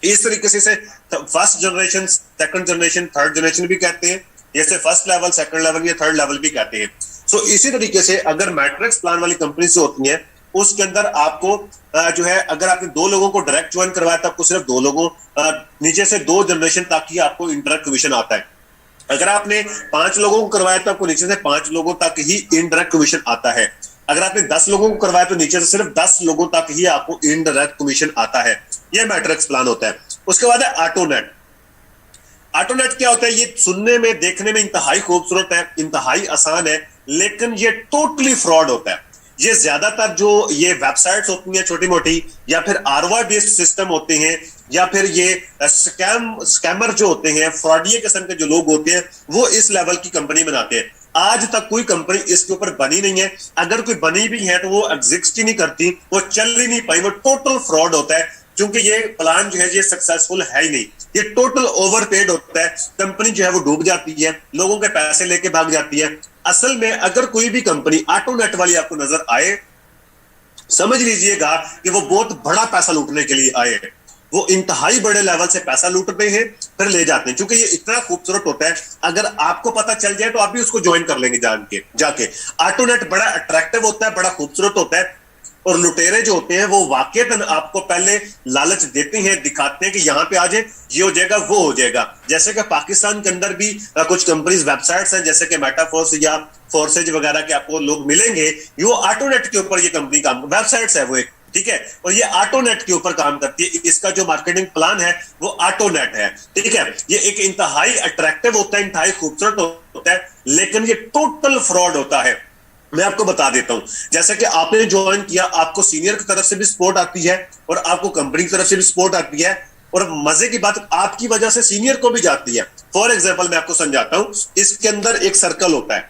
इस तरीके से first generation, second generation, third generation भी कहते हैं, जैसे फर्स्ट लेवल, सेकंड लेवल या थर्ड लेवल भी कहते हैं। सो इसी तरीके से अगर मैट्रिक्स प्लान वाली कंपनी से होती है उसके अंदर आपको जो है, अगर आपने 2 लोगों को डायरेक्ट ज्वाइन करवाया तो आपको सिर्फ 2 लोगों नीचे से 2 जनरेशन तक ही आपको इंटरेक्ट कमीशन आता है। अगर आपने 5 लोगों को करवाया तो आपको नीचे से 5 लोगों तक ही इनडायरेक्ट कमीशन आता है। अगर आपने 10 लोगों को करवाया तो नीचे से सिर्फ 10 लोगों तक ही आपको इनडायरेक्ट कमीशन आता है। यह मैट्रिक्स प्लान होता है। उसके बाद है ऑटोनेट। ऑटोनेट क्या होता है? ये सुनने में देखने में इंतहाई खूबसूरत है, इंतहाई आसान है, लेकिन ये टोटली फ्रॉड होता है। ये ज्यादातर जो ये वेबसाइट्स होती हैं छोटी मोटी, या फिर आरवा बेस्ड सिस्टम होते हैं, या फिर ये स्कैमर जो होते हैं, फ्रॉडिये किस्म के जो लोग होते हैं, वो इस लेवल की कंपनी बनाते हैं। आज तक कोई कंपनी इसके ऊपर बनी नहीं है। अगर कोई बनी भी है तो वो एग्जिस्ट ही नहीं करती, वो चल ही नहीं पाई, वो टोटल फ्रॉड होता है। क्योंकि ये प्लान जो है ये सक्सेसफुल है ही नहीं, ये टोटल ओवरपेड होता है। कंपनी जो है वो डूब जाती है, लोगों के पैसे लेके भाग जाती है। असल में अगर कोई भी कंपनी ऑटोनेट वाली आपको नजर आए, समझ लीजिएगा कि वो बहुत बड़ा पैसा लूटने के लिए आए हैं। वो इंतहाई बड़े लेवल से पैसा लूटते हैं, फिर ले जाते हैं। क्योंकि ये इतना खूबसूरत होता है, अगर आपको पता चल जाए तो आप भी उसको ज्वाइन कर लेंगे जाके। ऑटोनेट बड़ा अट्रैक्टिव होता है, बड़ा खूबसूरत होता है, और लुटेरे जो होते हैं वो वाकईतन आपको पहले लालच देते हैं, दिखाते हैं कि यहाँ पे आ जाए, ये हो जाएगा, वो हो जाएगा। जैसे कि पाकिस्तान के अंदर भी कुछ कंपनीज वेबसाइट्स हैं, जैसे कि मेटाफोर्स या फोर्सेज वगैरह के आपको लोग मिलेंगे, ये ऑटोनेट के ऊपर ये कंपनी काम, वेबसाइट्स है वो एक, ठीक है, और ये ऑटोनेट के ऊपर काम करती है। इसका जो मार्केटिंग प्लान है वो ऑटोनेट है, ठीक है। ये एक इंतहाई अट्रैक्टिव होता है, इंतहाई खूबसूरत होता है, लेकिन ये टोटल फ्रॉड होता है। मैं आपको बता देता हूं, जैसे कि आपने ज्वाइन किया, आपको सीनियर की तरफ से भी सपोर्ट आती है और आपको कंपनी की तरफ से भी सपोर्ट आती है, और मजे की बात आपकी वजह से सीनियर को भी जाती है। फॉर एग्जांपल मैं आपको समझाता हूं, इसके अंदर एक सर्कल होता है,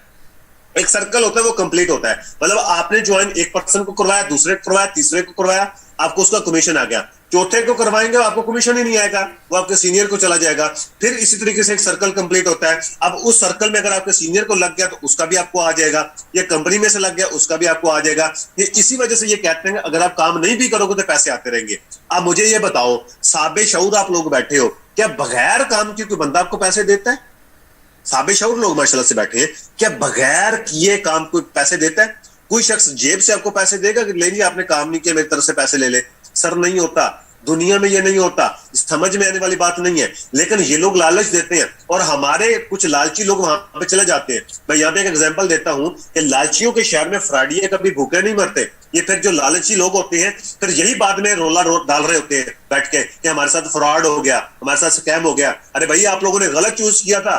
एक सर्कल होता है, वो कंप्लीट होता है। मतलब आपने ज्वाइन एक पर्सन को करवाया, दूसरे को करवाया, तीसरे को करवाया, आपको उसका कमीशन आ गया। चौथे को करवाएंगे आपको कमीशन ही नहीं आएगा, वो आपके सीनियर को चला जाएगा। फिर इसी तरीके से एक सर्कल कंप्लीट होता है। अब उस सर्कल में अगर आपके सीनियर को लग गया तो उसका भी आपको आ जाएगा, ये कंपनी में से लग गया उसका भी आपको आ जाएगा। ये इसी वजह से ये कहते हैं अगर आप काम नहीं भी करोगे तो पैसे आते रहेंगे। अब मुझे ये बताओ, साबे शऊर आप लोग बैठे हो, क्या बगैर काम के कोई बंदा आपको पैसे देता है? साबे शऊर लोग माशाल्लाह से बैठे हैं, क्या बगैर किए काम कोई पैसे देता है? कोई शख्स जेब से आपको पैसे देगा कि ले जी आपने काम नहीं किया मेरी तरफ से पैसे ले ले? सर नहीं होता, दुनिया में ये नहीं होता, समझ में आने वाली बात नहीं है। लेकिन ये लोग लालच देते हैं और हमारे कुछ लालची लोग वहां पे चले जाते हैं। मैं यहाँ पे एक एग्जांपल देता हूं कि लालचियों के शहर में फ्रॉडिये कभी भूखे नहीं मरते। ये फिर जो लालची लोग होते हैं फिर यही बाद में रोला डाल रहे होते हैं बैठ के कि हमारे साथ फ्रॉड हो गया, हमारे साथ स्कैम हो गया। अरे भैया आप लोगों ने गलत चूज किया था,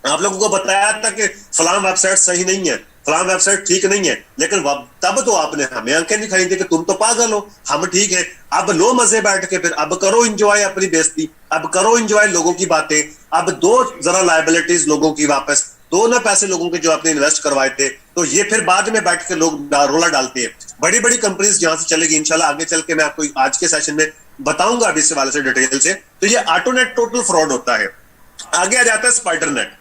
आप लोगों को बताया था कि फलां वेबसाइट सही नहीं है, फलां वेबसाइट ठीक नहीं है, लेकिन तब तो आपने हमें आंखें दिखाई थी कि तुम तो पागल हो, हम ठीक है। अब लो मजे बैठ के, फिर अब करो एंजॉय अपनी बेइज्जती, अब करो एंजॉय लोगों की बातें, अब दो जरा लायबिलिटीज लोगों की वापस दो ना, पैसे लोगों के जो आपने इन्वेस्ट करवाए थे। तो ये फिर बाद में बैठ के लोग रोला डालते हैं। बड़ी बड़ी कंपनीज जहां से चलेगी इंशाल्लाह आगे चल के मैं आपको आज के सेशन में बताऊंगा अभी इस वाले से डिटेल से। तो ये ऑटोनेट टोटल फ्रॉड होता है। आगे आ जाता है स्पाइडर नेट।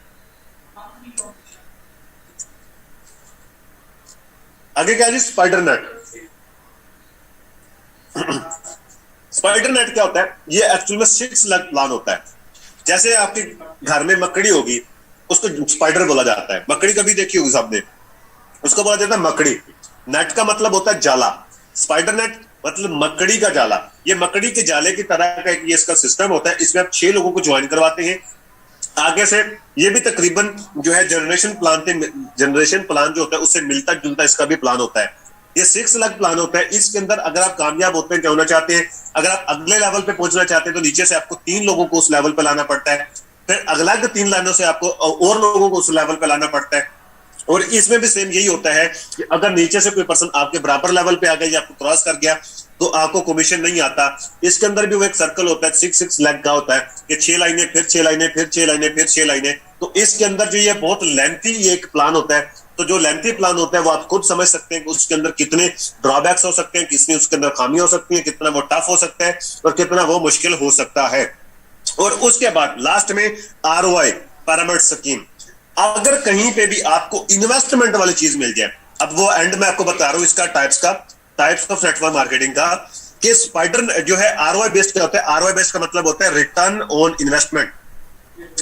आगे क्या है? Spider net. स्पाइडर नेट क्या होता है? ये एक्चुअल में 6 लेग प्लान होता है। जैसे आपके घर में मकड़ी होगी, उसको स्पाइडर बोला जाता है। मकड़ी कभी देखी होगी सबने, उसको बोला जाता है मकड़ी। नेट का मतलब होता है जाला, स्पाइडर नेट मतलब मकड़ी का जाला। ये मकड़ी के जाले की तरह का ये इसका सिस्टम होता है। इसमें आप 6 लोगों को ज्वाइन करवाते हैं। आगे से ये भी तकरीबन जो है जनरेशन प्लान जो होता है उससे मिलता जुलता इसका भी प्लान होता है। ये 6 लाख प्लान होता है। इसके अंदर अगर आप कामयाब होते हैं, क्या होना चाहते हैं, अगर आप अगले लेवल पे पहुंचना चाहते हैं तो नीचे से आपको 3 लोगों को उस लेवल पे लाना पड़ता है। फिर अगला 3 लाइनों से आपको और लोगों को उस लेवल पे लाना पड़ता है। और इसमें भी सेम यही होता है कि अगर नीचे से कोई पर्सन आपके बराबर लेवल पे आ गया या आपको क्रॉस कर गया तो आपको कमीशन नहीं आता। इसके अंदर भी वो एक सर्कल होता है, 6 लाख का होता है कि 6 लाइनें, फिर 6 लाइनें, फिर 6 लाइनें, फिर 6 लाइनें। तो इसके अंदर जो ये बहुत लेंथी एक प्लान होता है। तो जो लेंथी प्लान होता है वो आप खुद समझ सकते हैं कि उसके अंदर कितने ड्रॉबैक्स हो सकते हैं, कितनी उसके अंदर खामियां हो सकती हैं, कितना वो टफ हो सकता है और कितना वो मुश्किल हो सकता है। और उसके बाद लास्ट में ROI पिरामिड स्कीम। अगर कहीं पे भी आपको इन्वेस्टमेंट वाली चीज मिल जाए, अब वो एंड में आपको बता रहा हूं इसका टाइप्स ऑफ नेटवर्क मार्केटिंग का, कि स्पाइडर जो है ROI बेस्ड क्या होता है? ROI बेस्ड का मतलब होता है रिटर्न ऑन इन्वेस्टमेंट।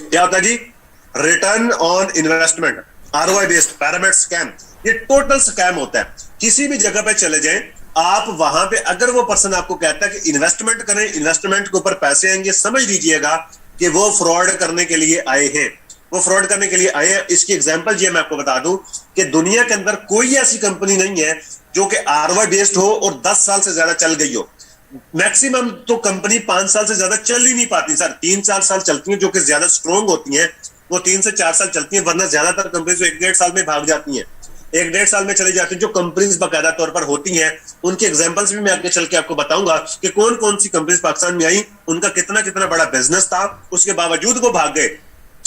क्या होता है जी? Return on investment. ROI based pyramid scam, ये टोटल स्कैम होता है। किसी भी जगह पे चले जाएं, आप वहां पे अगर वो पर्सन आपको कहता है कि इन्वेस्टमेंट करें, इन्वेस्टमेंट के ऊपर पैसे आएंगे, समझ लीजिएगा कि वो फ्रॉड करने के लिए आए हैं, वो फ्रॉड करने के लिए आए हैं। इसकी एग्जांपल ये मैं आपको बता दूं कि दुनिया के अंदर कोई ऐसी कंपनी नहीं है जो कि आरओआई बेस्ड हो और 10 साल से ज्यादा चल गई हो। मैक्सिमम तो कंपनी 5 साल से ज्यादा चल ही नहीं पाती सर, 3-4 साल चलती हैं, जो कि ज्यादा स्ट्रॉन्ग होती हैं वो 3 से 4 साल चलती हैं, वरना ज्यादातर कंपनी तो 1-1.5 साल में भाग जाती हैं, 1-1.5 साल में चली जाती हैं। जो कंपनीज बाकायदा तौर पर होती हैं उनके एग्जांपल्स भी मैं आगे चल के आपको बताऊंगा कि कौन कौन सी कंपनीज पाकिस्तान में आई, उनका कितना कितना बड़ा बिजनेस था, उसके बावजूद वो भाग गए।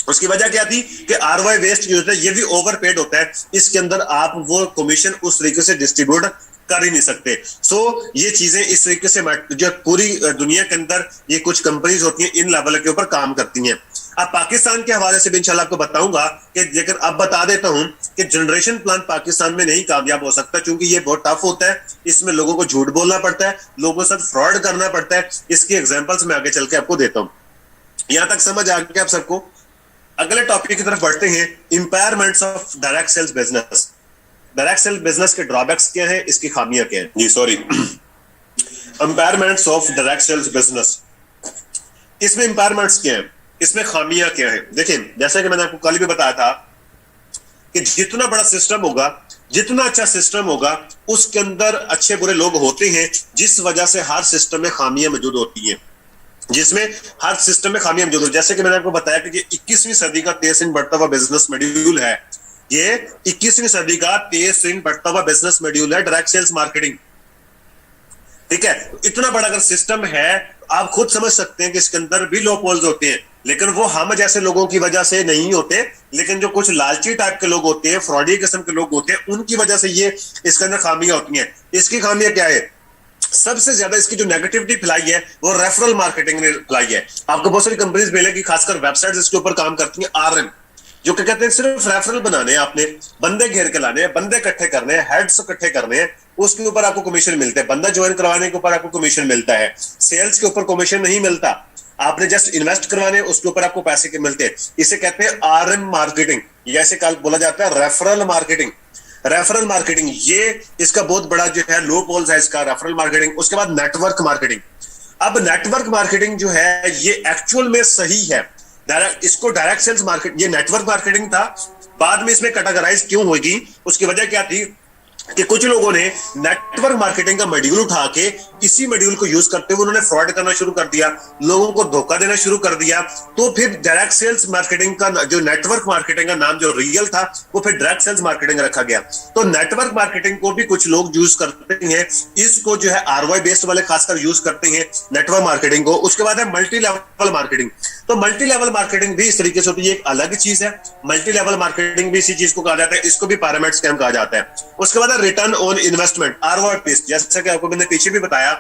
उसकी वजह क्या थी कि आरवाई वेस्ट जो होता है ये भी ओवरपेड होता है, इसके अंदर आप वो कमीशन उस तरीके से डिस्ट्रीब्यूट कर ही नहीं सकते। सो ये चीजें इस तरीके से जो पूरी दुनिया के अंदर ये कुछ कंपनीज होती हैं इन लेवल के ऊपर काम करती हैं। अब पाकिस्तान के हवाले से भी इंशाल्लाह आपको बताऊंगा कि, लेकिन अब बता देता हूं कि जनरेशन प्लान पाकिस्तान में नहीं कामयाब हो सकता, क्योंकि ये बहुत टफ होता है, इसमें लोगों को झूठ बोलना पड़ता है, लोगों के साथ फ्रॉड करना पड़ता है। इसकी एग्जांपल्स मैं आगे चल के आपको देता हूं। यहां तक समझ आ गया आप सबको? अगले टॉपिक की तरफ बढ़ते हैं, impairments of direct sales business. Direct sale business के ड्रॉबैक्स क्या है, इसकी खामियां क्या है? जी sorry, impairments of direct sales business, इसमें इंपायरमेंट्स क्या है, इसमें खामियां क्या है? देखिए, जैसा कि मैंने आपको कल भी बताया था कि जितना बड़ा सिस्टम होगा, जितना अच्छा सिस्टम होगा, उसके अंदर अच्छे बुरे लोग होते हैं, जिस वजह से हर सिस्टम में खामियां मौजूद होती हैं, जिसमें हर सिस्टम में खामियां मौजूद होती है। जैसे कि मैंने आपको बताया कि 21वीं सदी का तेज दिन बढ़ता हुआ बिजनेस मॉड्यूल है, ये 21वीं सदी का तेज दिन बढ़ता हुआ बिजनेस मॉड्यूल है डायरेक्ट सेल्स मार्केटिंग। ठीक है, इतना बड़ा अगर सिस्टम है, आप खुद समझ सकते हैं कि इसके अंदर भी लो पोल्स होते हैं, लेकिन वो हम जैसे लोगों की वजह से नहीं होते, लेकिन जो कुछ लालची टाइप के लोग होते हैं, फ्रॉडी किस्म के लोग होते हैं, उनकी वजह से ये इसके अंदर खामियां होती हैं। इसकी खामियां क्या है? सबसे ज्यादा इसकी जो नेगेटिविटी फैलाई है वो रेफरल मार्केटिंग ने फैलाई है। आपको बहुत सारी कंपनीज मिलेगी, खासकर वेबसाइट्स इसके ऊपर काम करती हैं, आरएम, जो कि कहते हैं सिर्फ रेफरल बनाने हैं, आपने बंदे घेर के लाने हैं, बंदे इकट्ठे करने हैं, हेड्स इकट्ठे करने हैं, उसके ऊपर आपको कमीशन मिलते हैं, बंदा ज्वाइन करवाने के ऊपर आपको कमीशन मिलता है, सेल्स के ऊपर कमीशन नहीं मिलता, आपने जस्ट इन्वेस्ट करवाने उसके ऊपर आपको पैसे के मिलते हैं। इसे कहते हैं आरएम मार्केटिंग, या इसे कल बोला जाता है रेफरल मार्केटिंग। रेफरल मार्केटिंग ये इसका बहुत बड़ा जो है लो पोल्स है इसका, रेफरल मार्केटिंग। उसके बाद नेटवर्क मार्केटिंग। अब नेटवर्क मार्केटिंग जो है ये एक्चुअल में सही है, इसको डायरेक्ट सेल्स मार्केट, ये नेटवर्क मार्केटिंग था, बाद में इसमें कैटेगराइज क्यों होगी, उसकी वजह क्या थी कि कुछ लोगों ने नेटवर्क मार्केटिंग का मॉड्यूल उठा के इसी मॉड्यूल को यूज करते हुए उन्होंने फ्रॉड करना शुरू कर दिया, लोगों को धोखा देना शुरू कर दिया। तो फिर डायरेक्ट सेल्स मार्केटिंग का जो नेटवर्क मार्केटिंग का नाम जो रियल था वो फिर डायरेक्ट सेल्स मार्केटिंग रखा गया। तो नेटवर्क मार्केटिंग को भी कुछ लोग यूज करते हैं, इसको जो है आरओआई बेस्ड वाले खासकर यूज करते हैं नेटवर्क मार्केटिंग को। उसके बाद है मल्टी लेवल मार्केटिंग। तो मल्टी लेवल मार्केटिंग भी इस तरीके से होती है, एक अलग चीज है। मल्टी लेवल मार्केटिंग भी इसी चीज को कहा जाता है, इसको भी पिरामिड स्कैम कहा जाता है। उसके बाद return on investment, ROI based, जैसा कि आपको मैंने पीछे भी बताया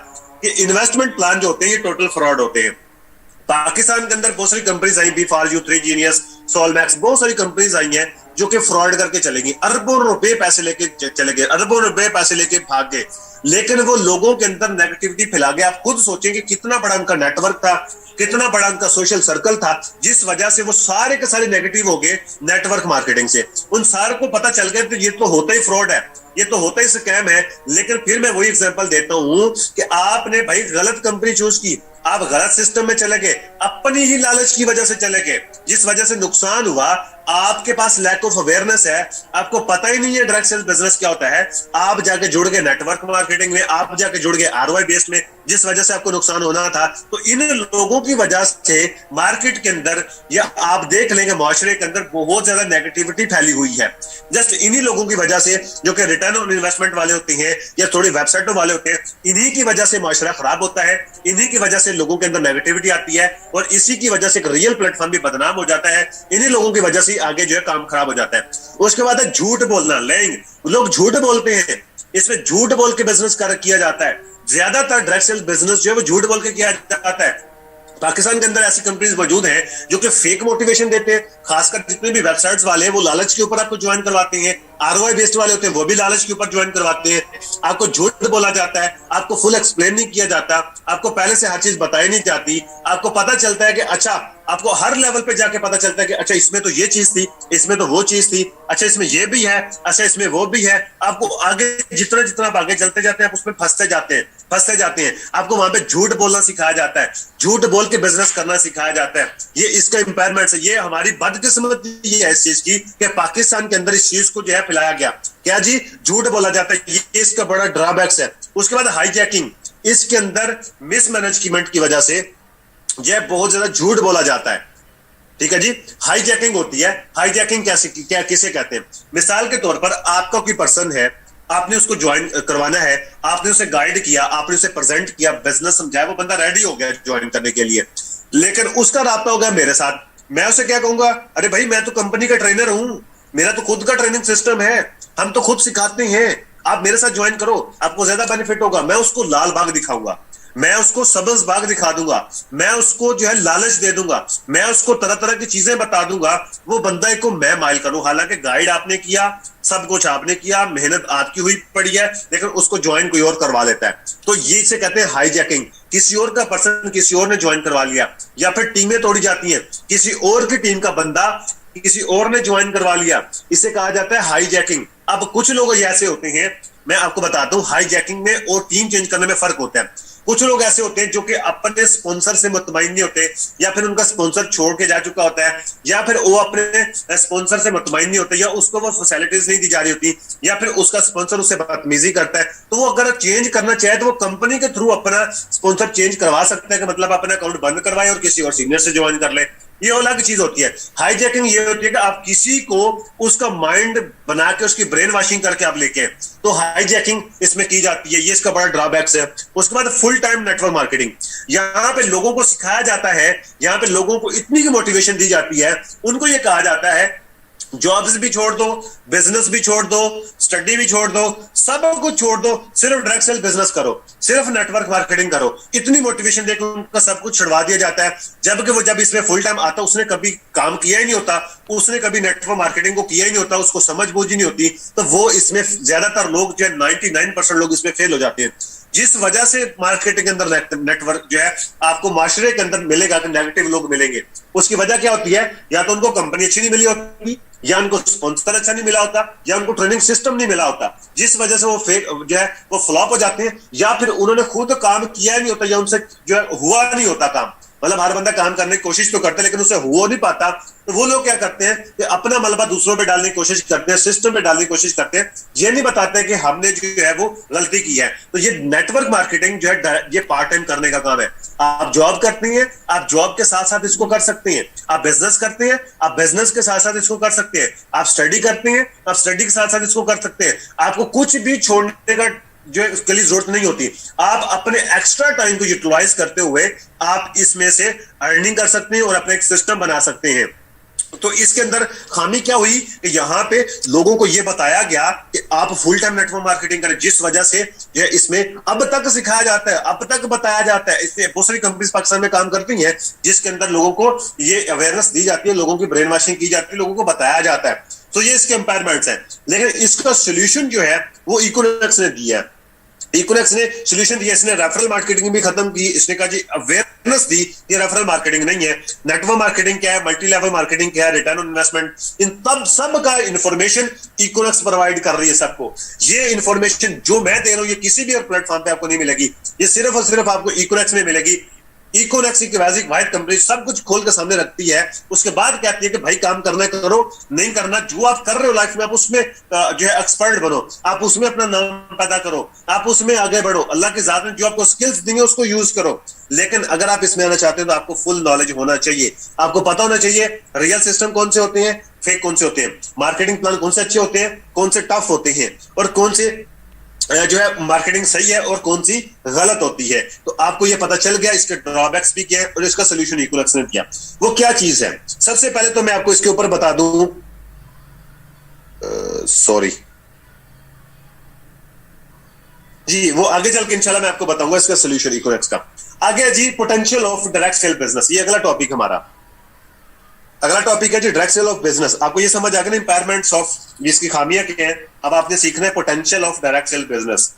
कि इन्वेस्टमेंट प्लान जो होते हैं ये टोटल फ्रॉड होते हैं। पाकिस्तान के अंदर बहुत सारी कंपनीज आई, B4U, 3Genius, Solmax, बहुत सारी कंपनीज आई हैं जो कि फ्रॉड करके चलेगी, अरबों रुपए पैसे लेके चले गए, अरबों रुपए पैसे लेके भाग गए, लेकिन वो लोगों के अंदर नेगेटिविटी फैला गया। आप खुद सोचें कि कितना बड़ा उनका नेटवर्क था, कितना बड़ा उनका सोशल सर्कल था, जिस वजह से वो सारे के सारे नेगेटिव हो गए नेटवर्क मार्केटिंग से। उन सारे को पता चल गया तो ये तो होता ही फ्रॉड है, ये तो होता ही स्कैम है। लेकिन फिर मैं वही एग्जांपल देता हूं कि आपने भाई गलत कंपनी चूज की, आप गलत सिस्टम में चले गए, अपनी ही लालच की वजह से चले गए, जिस वजह से नुकसान हुआ। आपके पास लैक ऑफ अवेयरनेस है, आपको पता ही नहीं है डायरेक्ट सेल्स बिजनेस क्या होता है, आप जाके जुड़ गए नेटवर्क मार्केटिंग में, आप जाके जुड़ गए आरओआई बेस्ड में, जिस वजह से आपको नुकसान होना था। तो इन लोगों की वजह से मार्केट के अंदर या आप देख लेंगे मुआशरे के अंदर बहुत ज्यादा नेगेटिविटी फैली हुई है, जस्ट इन्हीं लोगों की वजह से, जो कि रिटर्न ऑन इन्वेस्टमेंट वाले होते हैं या थोड़ी वेबसाइटों वाले होते हैं। इन्हीं की वजह से मुआशरा खराब होता है, इन्हीं की वजह से लोगों के अंदर नेगेटिविटी आती है, और इसी की वजह से एक रियल प्लेटफॉर्म भी बदनाम हो जाता है। इन्हीं लोगों की वजह से आगे जो है काम खराब हो जाता है। उसके बाद है झूठ बोलना, लेंग, लोग झूठ बोलते हैं, इसमें झूठ बोल के बिजनेस किया जाता है। ज्यादातर डायरेक्ट सेल्स बिजनेस जो है वो झूठ बोल के किया जाता है। पाकिस्तान के अंदर ऐसी कंपनीज मौजूद हैं जो कि फेक मोटिवेशन देते हैं, खासकर जितने भी वेबसाइट्स वाले हैं वो लालच के ऊपर आपको ज्वाइन करवाते हैं, आरओआई बेस्ड वाले होते हैं वो भी लालच के ऊपर ज्वाइन करवाते हैं। आपको झूठ बोला जाता है, आपको फुल एक्सप्लेन नहीं किया जाता, आपको पहले से हर चीज बताई नहीं जाती। आपको पता चलता है कि अच्छा आपको हर लेवल पे जाके पता चलता है कि अच्छा इसमें तो ये चीज थी, इसमें तो वो चीज थी, अच्छा इसमें ये भी है, अच्छा इसमें वो भी है। आपको आगे जितना जितना आप आगे चलते जाते हैं, आप उसमें फंसते जाते हैं। आपको वहां पे झूठ बोलना सिखाया जाता है, झूठ बोल के बिजनेस करना सिखाया जाता है। ये इसका इंपायरमेंट है, ये हमारी बदकिस्मती है इस चीज की कि पाकिस्तान के अंदर इस चीज को जो है फैलाया गया। क्या जी? झूठ बोला जाता है, ये इसका बड़ा ड्रॉबैक्स है। उसके बाद हाईजैकिंग, इसके अंदर मिसमैनेजमेंट की वजह से यह बहुत ज्यादा झूठ बोला जाता है। ठीक है जी, हाईजैकिंग होती है। हाईजैकिंग कैसे, क्या किसे कहते हैं? मिसाल के तौर पर आपका कोई पर्सन है, आपने उसको ज्वाइन करवाना है, आपने उसे गाइड किया, आपने उसे प्रेजेंट किया, बिजनेस समझाया, वो बंदा रेडी हो गया ज्वाइन करने के लिए, लेकिन उसका राब्ता हो गया मेरे साथ। मैं उसे क्या कहूंगा? अरे भाई मैं तो कंपनी का ट्रेनर हूं, मेरा तो खुद का ट्रेनिंग सिस्टम है, हम तो खुद सिखाते हैं, आप मेरे साथ ज्वाइन करो, आपको ज्यादा बेनिफिट होगा। मैं उसको लाल बाग दिखाऊंगा, मैं उसको सब्ज बाग दिखा दूंगा, मैं उसको जो है लालच दे दूंगा, मैं उसको तरह तरह की चीजें बता दूंगा। वो बंदा को मैं माइल करूं, हालांकि गाइड आपने किया, सब कुछ आपने किया, मेहनत आपकी हुई पड़ी है, लेकिन उसको ज्वाइन कोई और करवा लेता है। तो ये से कहते हैं हाईजैकिंग। किसी और का पर्सन किसी और ने ज्वाइन करवा लिया, या फिर टीमें तोड़ी जाती हैं, किसी और की टीम का बंदा किसी और ने ज्वाइन करवा लिया, इसे कहा जाता है हाईजैकिंग। अब कुछ लोग ऐसे होते हैं, मैं आपको बताता हूं, हाईजैकिंग में और टीम चेंज करने में फर्क होता है। कुछ लोग ऐसे होते हैं जो कि अपने स्पॉन्सर से मुतमईन नहीं होते, या फिर उनका स्पॉन्सर छोड़ के जा चुका होता है, या फिर वो अपने स्पॉन्सर से मुतमईन नहीं होते, या उसको वो फैसिलिटीज नहीं दी जा रही होती, या फिर उसका स्पॉन्सर उससे बदतमीजी करता है। तो वो अगर चेंज करना चाहे तो वो कंपनी के थ्रू अपना स्पॉन्सर चेंज करवा सकता है, कि मतलब अपना अकाउंट बंद करवाए और किसी और सीनियर से ज्वाइन कर ले। ये अलग चीज होती है। हाईजैकिंग ये होती है कि आप किसी को उसका माइंड बना के उसकी ब्रेन वॉशिंग करके आप लेके, तो हाईजैकिंग इसमें की जाती है। ये इसका बड़ा ड्रॉबैक्स है। उसके बाद फुल टाइम नेटवर्क मार्केटिंग, यहाँ पे लोगों को सिखाया जाता है, यहाँ पे लोगों को इतनी की मोटिवेशन दी जाती है, उनको ये कहा जाता है जॉब्स भी छोड़ दो, बिजनेस भी छोड़ दो, स्टडी भी छोड़ दो, सब कुछ छोड़ दो, सिर्फ डायरेक्ट सेल बिजनेस करो, सिर्फ नेटवर्क मार्केटिंग करो। इतनी मोटिवेशन देकर उनका सब कुछ छुड़वा दिया जाता है, जबकि वो जब इसमें फुल टाइम आता, उसने कभी काम किया ही नहीं होता, उसने कभी नेटवर्क मार्केटिंग को किया ही नहीं होता, उसको समझ बूझ ही नहीं होती। तो वो इसमें ज्यादातर लोग जो है 99% लोग इसमें फेल हो जाते हैं। जिस वजह से मार्केटिंग के अंदर नेटवर्क जो है आपको माशरे के अंदर मिलेगा कि नेगेटिव लोग मिलेंगे। उसकी वजह क्या होती है? या तो उनको कंपनी अच्छी नहीं मिली होती, या उनको स्पॉन्सर अच्छा नहीं मिला होता, या उनको ट्रेनिंग सिस्टम नहीं मिला होता, जिस वजह से वो फेक जो है वो फ्लॉप हो जाते हैं, या फिर उन्होंने खुद काम किया नहीं होता, या उनसे जो है हुआ नहीं होता काम। मतलब हर बंदा काम करने की कोशिश तो करता है, लेकिन उससे हो नहीं पाता। तो वो लोग क्या करते हैं कि अपना मलबा दूसरों पे डालने की कोशिश करते हैं, सिस्टम पे डालने की कोशिश करते हैं, ये नहीं बताते कि हमने जो है वो गलती की है। तो ये नेटवर्क मार्केटिंग जो है ये पार्ट टाइम करने का काम है। आप जॉब करती हैं, आप जॉब के साथ साथ इसको कर सकते हैं। आप बिजनेस करते हैं, आप बिजनेस के साथ साथ इसको कर सकते हैं। आप स्टडी करते हैं, आप स्टडी के साथ साथ इसको कर सकते हैं। आपको कुछ भी छोड़ने का जो है उसके लिए जरूरत नहीं होती। आप अपने एक्स्ट्रा टाइम को यूटिलाइज करते हुए आप इसमें से अर्निंग कर सकते हैं और अपना एक सिस्टम बना सकते हैं। तो इसके अंदर खामी क्या हुई कि यहाँ पे लोगों को यह बताया गया कि आप फुल टाइम नेटवर्क मार्केटिंग करें, जिस वजह से ये इसमें अब तक सिखाया जाता है, अब तक बताया जाता है। इसमें बहुत सारी कंपनीज पाकिस्तान में काम करती हैं जिसके अंदर लोगों को ये अवेयरनेस दी जाती है, लोगों की ब्रेन वॉशिंग की जाती है, लोगों को बताया जाता है। तो ये इसके एम्पायरमेंट्स है। लेकिन इसका सोल्यूशन जो है वो इकोनॉमिक्स ने दिया है। इकोनॉमिक्स ने सोल्यूशन दिया, इसने रेफरल मार्केटिंग भी खत्म की। इसने कहा जी अवेयरनेस दी, ये रेफरल मार्केटिंग नहीं है। नेटवर्क मार्केटिंग क्या है, मल्टी लेवल मार्केटिंग क्या है, रिटर्न ऑन इन्वेस्टमेंट, इन तब सब का इंफॉर्मेशन इकोनॉमिक्स प्रोवाइड कर रही है सबको। ये इंफॉर्मेशन जो मैं दे रहा हूं ये किसी भी और प्लेटफॉर्म पे आपको नहीं मिलेगी, ये सिर्फ और सिर्फ आपको इकोनॉमिक्स में मिलेगी। इकोनॉमिक्स की बेसिक वाइट कंपनी सब कुछ खोल के सामने रखती है। उसके बाद कहती है कि भाई काम करना करो, नहीं करना जो आप कर रहे हो लाइफ में आप उसमें जो है एक्सपर्ट बनो, आप उसमें अपना नाम पैदा करो, आप उसमें आगे बढ़ो। अल्लाह की जात ने जो आपको स्किल्स देंगे उसको यूज करो। लेकिन अगर आप इसमें आना चाहते हो तो आपको फुल नॉलेज होना चाहिए। आपको पता होना चाहिए रियल सिस्टम कौन से होते हैं, फेक कौन से होते हैं, मार्केटिंग प्लान कौन से अच्छे होते हैं, कौन से टफ होते हैं, और कौन से जो है मार्केटिंग सही है और कौन सी गलत होती है। तो आपको ये पता चल गया, इसके ड्रॉबैक्स भी क्या है और इसका सोल्यूशन इकोनॉमिक्स ने दिया। वो क्या चीज है? सबसे पहले तो मैं आपको इसके ऊपर बता दूं, सॉरी जी, वो आगे चल के इंशाल्लाह मैं आपको बताऊंगा इसका सोल्यूशन इकोनॉमिक्स का। आगे जी potential of direct sale business, ये अगला टॉपिक हमारा। अगला टॉपिक है जी डायरेक्ट सेल ऑफ बिजनेस। आपको ये समझ आ गया ना इंपायरमेंट्स ऑफ, इसकी खामियां क्या है। अब आपने सीखना है potential of direct sale business.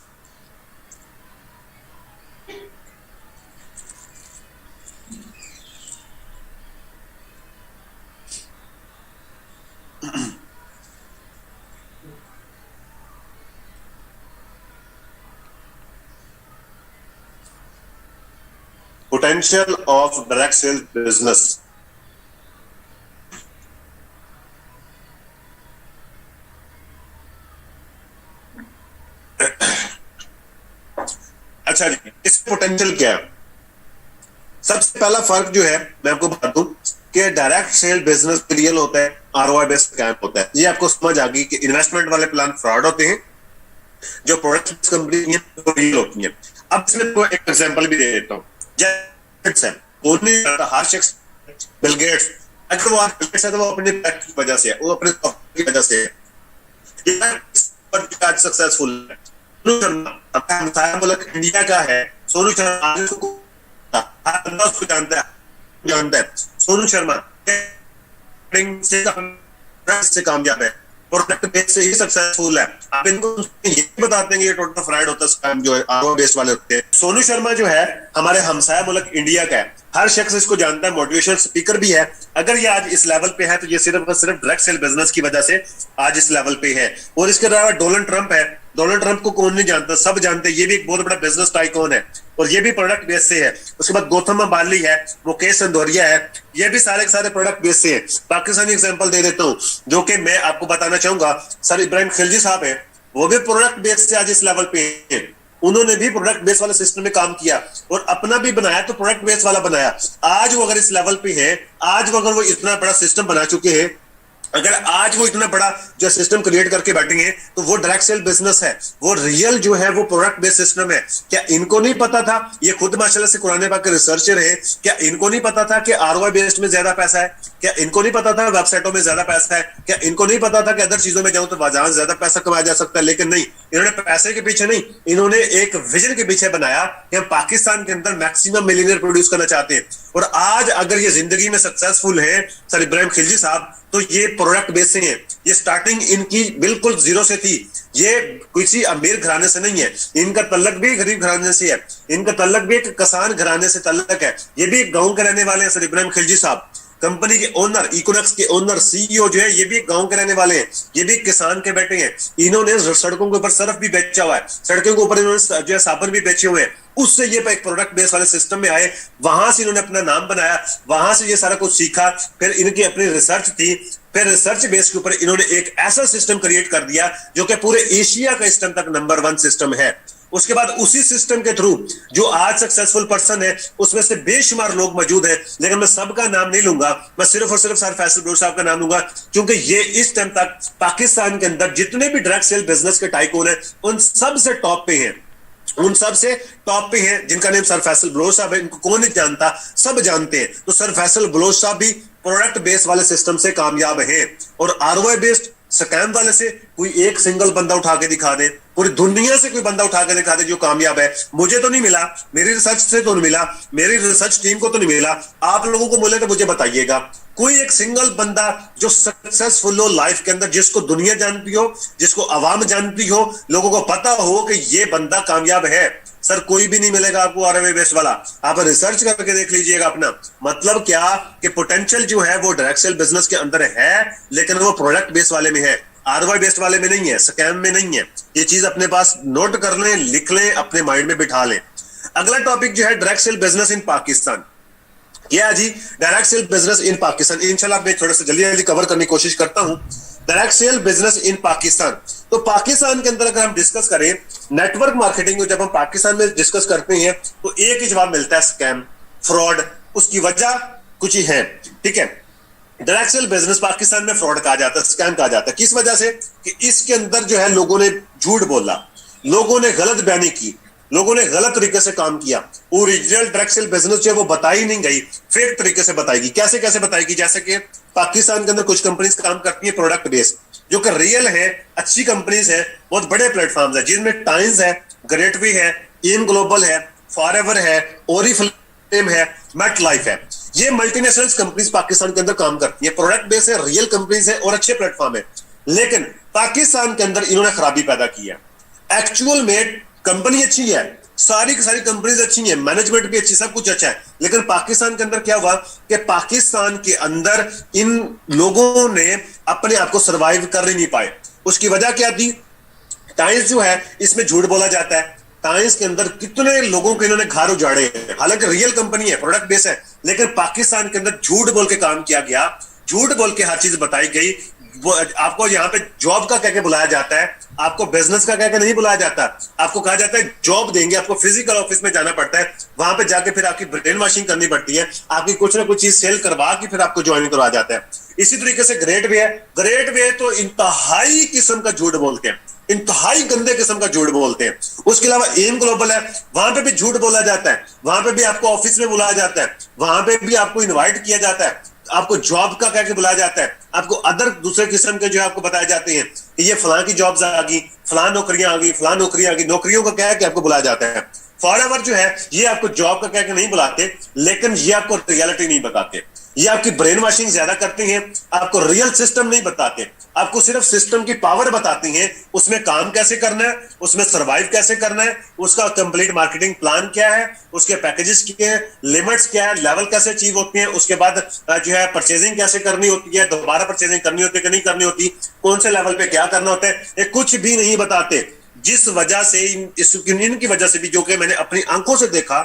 Potential of direct sales business. अच्छा जी, इसका पोटेंशियल क्या है? सबसे पहला फर्क जो है मैं आपको बता दूं कि डायरेक्ट सेल बिजनेस रियल होता है, आरओआई बेस्ड स्कैम होता है। ये आपको समझ आ गई कि इन्वेस्टमेंट वाले प्लान फ्रॉड होते हैं, जो प्रोडक्ट कंपनी रियल होती है। अब इसमें तो एक एग्जांपल भी दे देता हूं। हर शख्स बिल गेट्स, अगर वो है तो वो अपने पैक की वजह से है, वो अपने की वजह से है, आज सक्सेसफुल है। सोनू शर्मा मुल्क इंडिया का है, सोनू शर्मा उसको जानता है। सोनू शर्मा से कामयाब है, प्रोडक्ट बेस से ही सक्सेसफुल है। आप इनको ये बताते हैं कि ये टोटल फ्रॉड होता है, स्कैम जो है आरओ बेस्ड वाले होते हैं। सोनू शर्मा जो है हमारे हमसाया मुल्क इंडिया का है, हर शख्स इसको जानता है, मोटिवेशनल स्पीकर भी है। अगर ये आज इस लेवल पे है तो ये सिर्फ और सिर्फ डायरेक्ट सेल बिजनेस की वजह से आज इस लेवल पे है। और इसके अलावा डोनाल्ड ट्रंप है, डोनाल्ड ट्रंप को कौन नहीं जानता, सब जानते हैं। ये भी एक बहुत बड़ा बिजनेस टाइकून है और ये भी प्रोडक्ट बेस से है। उसके बाद गौतम अंबानी है, मुकेश संदोरिया है, ये भी सारे के सारे प्रोडक्ट बेस से है। पाकिस्तानी एग्जांपल दे देता हूं जो कि मैं आपको बताना चाहूंगा। सर इब्राहिम खिलजी साहब है, वो भी प्रोडक्ट बेस से आज इस लेवल पे है। उन्होंने भी प्रोडक्ट बेस वाले सिस्टम में काम किया और अपना भी बनाया तो प्रोडक्ट बेस वाला बनाया। आज वो अगर इस लेवल पे है, आज वो अगर वो इतना बड़ा सिस्टम बना चुके हैं, अगर आज वो इतना बड़ा जो सिस्टम क्रिएट करके बैठेंगे तो वो डायरेक्ट सेल बिजनेस है, वो रियल जो है वो प्रोडक्ट बेस्ड सिस्टम है। क्या इनको नहीं पता था? ये खुद माशाल्लाह से कुरान पाक के रिसर्चर है। क्या इनको नहीं पता था कि आरओआई बेस्ड में ज्यादा पैसा है? क्या इनको नहीं पता था वेबसाइटों में ज्यादा पैसा है? क्या इनको नहीं पता था कि अदर चीजों में जाऊं तो बाजार ज्यादा पैसा कमाया जा सकता है? लेकिन नहीं, इन्होंने पैसे के पीछे नहीं, इन्होंने एक विजन के पीछे बनाया कि हम पाकिस्तान के अंदर मैक्सिमम मिलियनियर प्रोड्यूस करना चाहते हैं। और आज अगर ये जिंदगी में सक्सेसफुल है सर इब्राहिम खिलजी साहब, तो ये प्रोडक्ट बेस से है। ये स्टार्टिंग इनकी बिल्कुल जीरो से थी। ये किसी अमीर घराने से नहीं है, इनका तल्लक भी गरीब घराने से है, इनका तल्लक भी एक किसान घराने से तल्लक है। ये भी एक गांव के रहने वाले हैं सर इब्राहिम खिलजी साहब। कंपनी के ओनर, इकोनॉक्स के ओनर, सीईओ जो है ये भी एक गांव के रहने वाले हैं, ये भी एक किसान के बेटे हैं। इन्होंने सड़कों के ऊपर सर्फ भी बेचा हुआ है, सड़कों के ऊपर इन्होंने जो है साबुन भी बेचे हुए हैं। उससे ये एक प्रोडक्ट बेस वाले सिस्टम में आए, वहां से इन्होंने अपना नाम बनाया, वहां से ये सारा कुछ सीखा। फिर इनकी अपनी रिसर्च थी, फिर रिसर्च बेस के ऊपर इन्होंने एक ऐसा सिस्टम क्रिएट कर दिया जो कि पूरे एशिया का इस टाइम तक नंबर 1 सिस्टम है। उसके बाद उसी सिस्टम के थ्रू जो आज सक्सेसफुल पर्सन है उसमें से बेशुमार लोग मौजूद हैं, लेकिन मैं सबका नाम नहीं लूंगा, मैं सिर्फ और सिर्फ सर फैसल ब्रोश साहब का नाम लूंगा, क्योंकि ये इस टाइम तक पाकिस्तान के अंदर जितने भी डायरेक्ट सेल बिजनेस के टाइकून हैं उन सब से टॉप पे हैं, उन सब से टॉप पे हैं, जिनका नेम सर फैसल ब्लोच साहब है। इनको कौन नहीं जानता, सब जानते हैं। तो सर फैसल ब्लोच साहब भी प्रोडक्ट बेस वाले सिस्टम से कामयाब हैं। और आरओआई बेस्ड स्कैम वाले से कोई एक सिंगल बंदा उठा के दिखा दे, पूरी दुनिया से कोई बंदा उठा के दिखा दे जो कामयाब है। मुझे तो नहीं मिला, मेरी रिसर्च से तो नहीं मिला, मेरी रिसर्च टीम को तो नहीं मिला, आप लोगों को मिले तो मुझे बताइएगा। कोई एक सिंगल बंदा जो सक्सेसफुल हो लाइफ के अंदर, जिसको दुनिया जानती हो, जिसको आवाम जानती हो, लोगों को पता हो कि ये बंदा कामयाब है, सर कोई भी नहीं मिलेगा आपको आरओआई बेस्ड वाला। आप रिसर्च करके देख लीजिएगा अपना। मतलब क्या कि पोटेंशियल जो है वो डायरेक्ट सेल बिजनेस के अंदर है, लेकिन वो प्रोडक्ट बेस्ड वाले में है, आरओआई बेस्ड वाले में नहीं है, स्कैम में नहीं है। ये चीज अपने पास नोट कर लें, लिख लें, अपने माइंड में बिठा लें। अगला टॉपिक जो है direct sale business in Pakistan. क्या जी direct sale business in Pakistan, इंशाल्लाह मैं थोड़ा सा जल्दी जल्दी कवर करने की कोशिश करता हूं। Direct sale business in Pakistan, तो पाकिस्तान के अंदर अगर हम डिस्कस करें नेटवर्क मार्केटिंग को, जब हम पाकिस्तान में डिस्कस करते हैं तो एक ही जवाब मिलता है, स्कैम, फ्रॉड। उसकी वजह कुछ ही है, ठीक है। डायरेक्ट सेल बिजनेस पाकिस्तान में फ्रॉड कहा जाता है, स्कैम कहा जाता है। किस वजह से? कि इसके अंदर जो है लोगों ने झूठ बोला, लोगों ने गलत बयानी की, लोगों ने गलत तरीके से काम किया। ओरिजिनल डायरेक्ट सेल बिजनेस जो है वो बताई नहीं गई, फेक तरीके से बताएगी। कैसे कैसे बताएगी? जैसे कि पाकिस्तान के अंदर कुछ कंपनीज काम करती है प्रोडक्ट बेस्ड, जो कि रियल है, अच्छी कंपनीज है, बहुत बड़े प्लेटफॉर्म्स है, जिनमें टाइम्स है, ग्रेटवी है, इन ग्लोबल है, फॉरएवर है, ओरिफ्लेम है, मेट लाइफ है। ये मल्टीनेशनल कंपनीज पाकिस्तान के अंदर काम करती है, प्रोडक्ट बेस्ड है, रियल कंपनीज है और अच्छे प्लेटफॉर्म है। लेकिन पाकिस्तान के अंदर इन्होंने खराबी पैदा की है। एक्चुअल में कंपनी अच्छी है, सारी की सारी कंपनीज अच्छी हैं, मैनेजमेंट भी अच्छी, सब कुछ अच्छा है, लेकिन पाकिस्तान के अंदर क्या हुआ कि पाकिस्तान के अंदर इन लोगों ने अपने आप को सरवाइव कर नहीं पाए। उसकी वजह क्या थी? टाइम्स जो है इसमें झूठ बोला जाता है, टाइम्स के अंदर कितने लोगों के इन्होंने घर उजाड़े हैं। हालांकि रियल कंपनी है, प्रोडक्ट बेस है, लेकिन पाकिस्तान के अंदर झूठ बोल के काम किया गया, झूठ बोल के हर चीज बताई गई। वो आपको यहाँ पे जॉब का कह के बुलाया जाता है, आपको बिजनेस का कह के नहीं बुलाया जाता। आपको कहा जाता है जॉब देंगे, आपको फिजिकल ऑफिस में जाना पड़ता है, वहां पे जाके फिर आपकी ब्रेन वॉशिंग करनी पड़ती है, आपकी कुछ ना कुछ चीज सेल करवा के फिर आपको ज्वाइन करवाया जाता है। इसी तरीके से ग्रेट वे है, ग्रेट वे तो इंतहाई किस्म का झूठ बोलते हैं, इंतहाई गंदे किस्म का झूठ बोलते हैं। उसके अलावा एम ग्लोबल है, वहां पे भी झूठ बोला जाता है, वहां पे भी आपको ऑफिस में बुलाया जाता है, वहां पे भी आपको इनवाइट किया जाता है, आपको जॉब का कह के बुलाया जाता है, आपको अदर दूसरे किस्म के जो है आपको बताए जाते हैं कि ये फलां की जॉब्स आ गई, फलां नौकरियां आ गई, फलां नौकरियां आ गई। नौकरियों का क्या है कि आपको बुलाया जाता है। फॉरएवर जो है ये आपको जॉब का कह के नहीं बुलाते, लेकिन ये आपको रियलिटी नहीं बताते, ये आपकी ब्रेन वॉशिंग ज्यादा करते हैं, आपको रियल सिस्टम नहीं बताते, आपको सिर्फ सिस्टम की पावर बताती हैं, उसमें काम कैसे करना है, उसमें सरवाइव कैसे करना है, उसका कंप्लीट मार्केटिंग प्लान क्या है, उसके पैकेजेस क्या है, लिमिट्स क्या है, लेवल कैसे अचीव होते हैं, उसके बाद जो है परचेजिंग कैसे करनी होती है, दोबारा परचेजिंग करनी होती है कि नहीं करनी होती, कौन से लेवल पे क्या करना होता है, ये कुछ भी नहीं बताते। जिस वजह से इनकी वजह से भी, जो कि मैंने अपनी आंखों से देखा,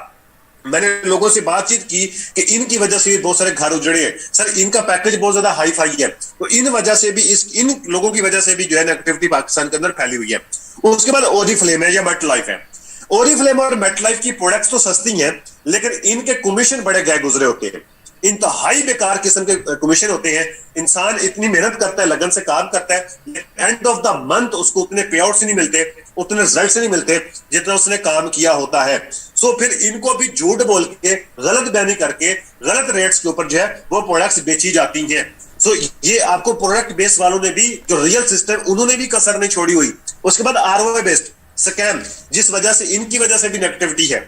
मैंने लोगों से बातचीत की कि इनकी वजह से बहुत सारे घर उजड़े हैं सर, इनका पैकेज बहुत ज्यादा हाई फाई है, तो इन वजह से भी इन लोगों की वजह से भी जो है नेगेटिविटी पाकिस्तान के अंदर फैली हुई है। उसके बाद ओरिफ्लेम है या मेट लाइफ है। ओरिफ्लेम और मेट लाइफ की प्रोडक्ट्स तो सस्ती हैं, लेकिन इनके कमीशन बड़े गए गुजरे होते हैं, इंतहाई बेकार किस्म के कमीशन होते हैं। इंसान इतनी मेहनत करता है, लगन से काम करता है, एंड ऑफ द मंथ उसको उतने पे आउट्स नहीं मिलते, उतने रिजल्ट्स नहीं मिलते जितना उसने काम किया होता है। सो फिर इनको भी झूठ बोल के, गलत बयानी करके, गलत रेट्स के ऊपर जो है वो प्रोडक्ट्स बेची जाती हैं। सो ये आपको प्रोडक्ट बेस वालों ने भी, जो रियल सिस्टम, उन्होंने भी कसर नहीं छोड़ी हुई। उसके बाद आरओआई बेस्ड स्कैम, जिस वजह से इनकी वजह से भी नेगेटिविटी है।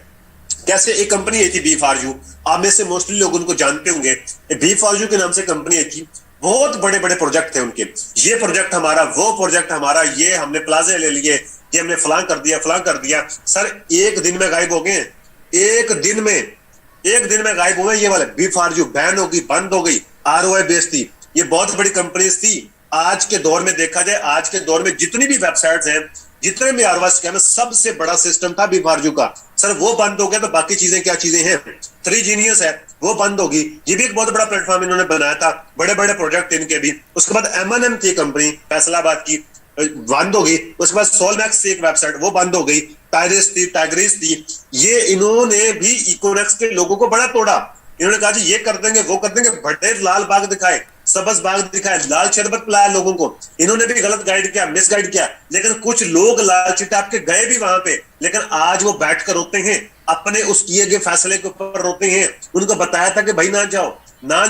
कैसे एक कंपनी आई थी बी फॉर यू, आप में से मोस्टली लोग उनको जानते होंगे, बी फॉर यू के नाम से कंपनी आई थी, बहुत बड़े बड़े प्रोजेक्ट थे उनके, ये प्रोजेक्ट हमारा, वो प्रोजेक्ट हमारा, ये हमने प्लाजे ले लिए, ये हमने फलां कर दिया, फलां कर दिया। सर एक दिन में गायब हो गए, एक दिन में गायब हुए ये वाले। बी फॉर यू बैन होगी, बंद हो गई, आरओआई बेस्ड थी, ये बहुत बड़ी कंपनीज थी। आज के दौर में देखा जाए, आज के दौर में जितनी भी वेबसाइट्स हैं, जितने भी आरओआई स्कैम है, सबसे बड़ा सिस्टम था बी फॉर यू का। सर वो बंद हो गया तो बाकी चीजें क्या चीजें हैं, 3 जीनियस है, वो बंद होगी। ये भी एक बहुत बड़ा प्लेटफॉर्म इन्होंने बनाया था, बड़े बड़े प्रोजेक्ट इनके भी। उसके बाद एमएनएम थी कंपनी फैसलाबाद की, बंद होगी। उसके बाद सोलमैक्स थी एक वेबसाइट, वो बंद हो गई। टाइग्रिस थी। ये इन्होंने भी इकोनॉमिक्स के लोगों को बड़ा तोड़ा। इन्होंने कहा जी ये कर देंगे, वो कर देंगे, बड़े लाल बाग दिखाए, सबज बाग दिखाए, लाल शरबत पिलाया लोगों को। इन्होंने भी गलत गाइड किया, मिस गाइड किया, लेकिन कुछ लोग लालची टाइप के गए भी वहां पे, लेकिन आज वो बैठकर रोते हैं, अपने उस किए गए फैसले के ऊपर रोते हैं। उनको बताया था कि भाई ना जाओ,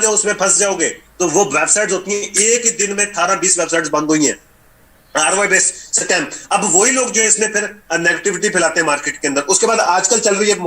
उसमें फंस जाओगे। तो वो वेबसाइट्स होती हैं, एक ही दिन में 18-20 वेबसाइट्स बंद हुई हैं, आरओआई बेस्ड स्कैम। अब वही लोग जो है इसमें फिर नेगेटिविटी फैलाते हैं मार्केट के अंदर। उसके बाद आजकल चल रही है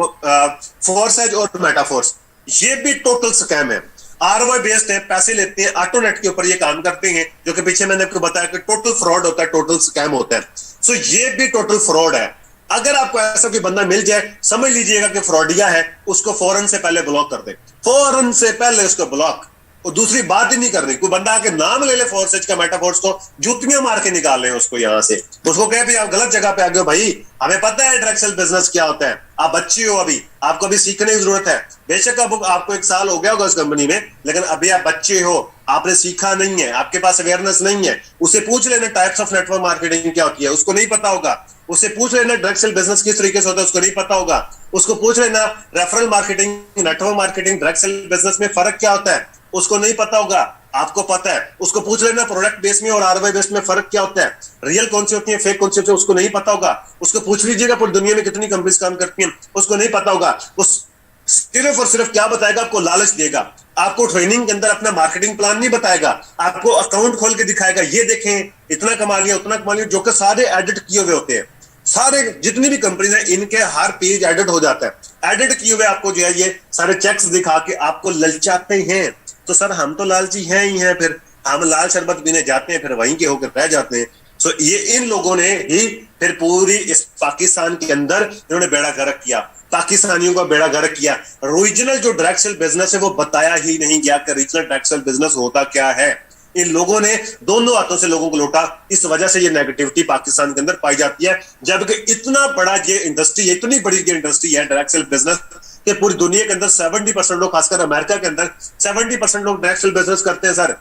फोर्सेज और मेटाफोर्स, ये भी टोटल स्कैम है, आरओआई बेस्ड है, पैसे लेते हैं, ऑटोनेट के ऊपर ये काम करते हैं, जो कि पीछे मैंने आपको बताया कि टोटल फ्रॉड होता है, टोटल स्कैम होता है। सो ये भी टोटल फ्रॉड है। अगर आपको ऐसा कोई बंदा मिल जाए, समझ लीजिएगा कि फ्रॉडिया है, उसको फौरन से पहले ब्लॉक कर दे, फौरन से पहले उसको ब्लॉक, और दूसरी बात ही नहीं करनी। कोई बंदा आके नाम ले ले फोर्सेज का, मेटाफोर्स को, जूतियां मार के निकाल रहे हैं उसको यहां से, उसको कहे भाई आप गलत जगह पे आ गए हो, भाई हमें पता है डायरेक्ट सेल बिजनेस क्या होता है, आप बच्चे हो, आपको अभी सीखने की जरूरत है। बेशक आपको 1 साल हो गया होगा इस कंपनी में, लेकिन अभी आप बच्चे हो, आपने सीखा नहीं है, आपके पास अवेयरनेस नहीं है। उसे पूछ लेना टाइप्स ऑफ नेटवर्क मार्केटिंग क्या होती है, उसको नहीं पता होगा। उससे पूछ लेना डायरेक्ट सेल बिजनेस किस तरीके से होता है, उसको नहीं पता होगा। उसको पूछ लेना referral marketing, network marketing, direct sale business में फर्क क्या होता है, उसको नहीं पता होगा, आपको पता है। उसको पूछ लेना प्रोडक्ट बेस में और आरओआई बेस में फर्क क्या होता है, रियल कौन सी होती है, फेक कौन सी होती है, उसको नहीं पता होगा। उसको पूछ लीजिएगा पूरी दुनिया में कितनी कंपनीज काम करती हैं, उसको नहीं पता होगा। उस सिर्फ और सिर्फ क्या बताएगा, आपको लालच देगा, आपको ट्रेनिंग के अंदर अपना मार्केटिंग प्लान नहीं बताएगा, आपको अकाउंट खोल के दिखाएगा, ये देखें इतना कमा लिया, उतना कमा लिया, जो कि सारे एडिट किए हुए होते हैं। सारे जितनी भी कंपनीज हैं, इनके हर पेज एडिट हो जाता है, एडिट किए हुए आपको जो है ये सारे चेक्स दिखा के आपको ललचाते हैं। तो सर हम तो लालची हैं ही हैं, फिर हम लाल शरबत पीने जाते हैं, फिर वहीं के होकर रह जाते हैं। सो ये इन लोगों ने ही फिर पूरी इस पाकिस्तान के अंदर इन्होंने बेड़ा गर्क किया, पाकिस्तानियों का बेड़ा गर्क किया। रीजनल जो डायरेक्ट सेल बिजनेस है वो बताया ही नहीं गया कि रीजनल डायरेक्ट सेल बिजनेस होता क्या है। इन लोगों ने दोनों हाथों से लोगों को लूटा। इस वजह से ये नेगेटिविटी पाकिस्तान के अंदर पाई जाती है, जबकि इतना बड़ा ये इंडस्ट्री है, इतनी बड़ी ये इंडस्ट्री है डायरेक्ट सेल बिजनेस कि पूरी दुनिया के अंदर 70% लोग, खासकर अमेरिका के अंदर 70% लोग डायरेक्ट सेल बिजनेस करते हैं सर,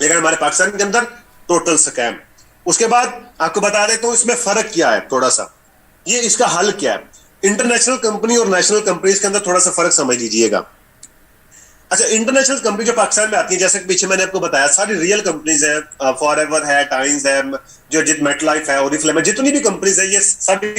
लेकिन हमारे पाकिस्तान के अंदर टोटल स्कैम। उसके बाद आपको बता देता हूं इसमें फर्क क्या है थोड़ा सा, ये इसका हल क्या है। इंटरनेशनल कंपनी और नेशनल कंपनीज के अंदर थोड़ा सा फर्क समझ लीजिएगा। अच्छा, इंटरनेशनल कंपनी जो पाकिस्तान में आती है, जैसे पीछे मैंने आपको बताया, सारी रियल कंपनीज है, फॉरएवर है, टाइम्स है, जो जित मेटलाइफ है, ओरिफ्लेम है, जितनी भी कंपनीज है ये सारी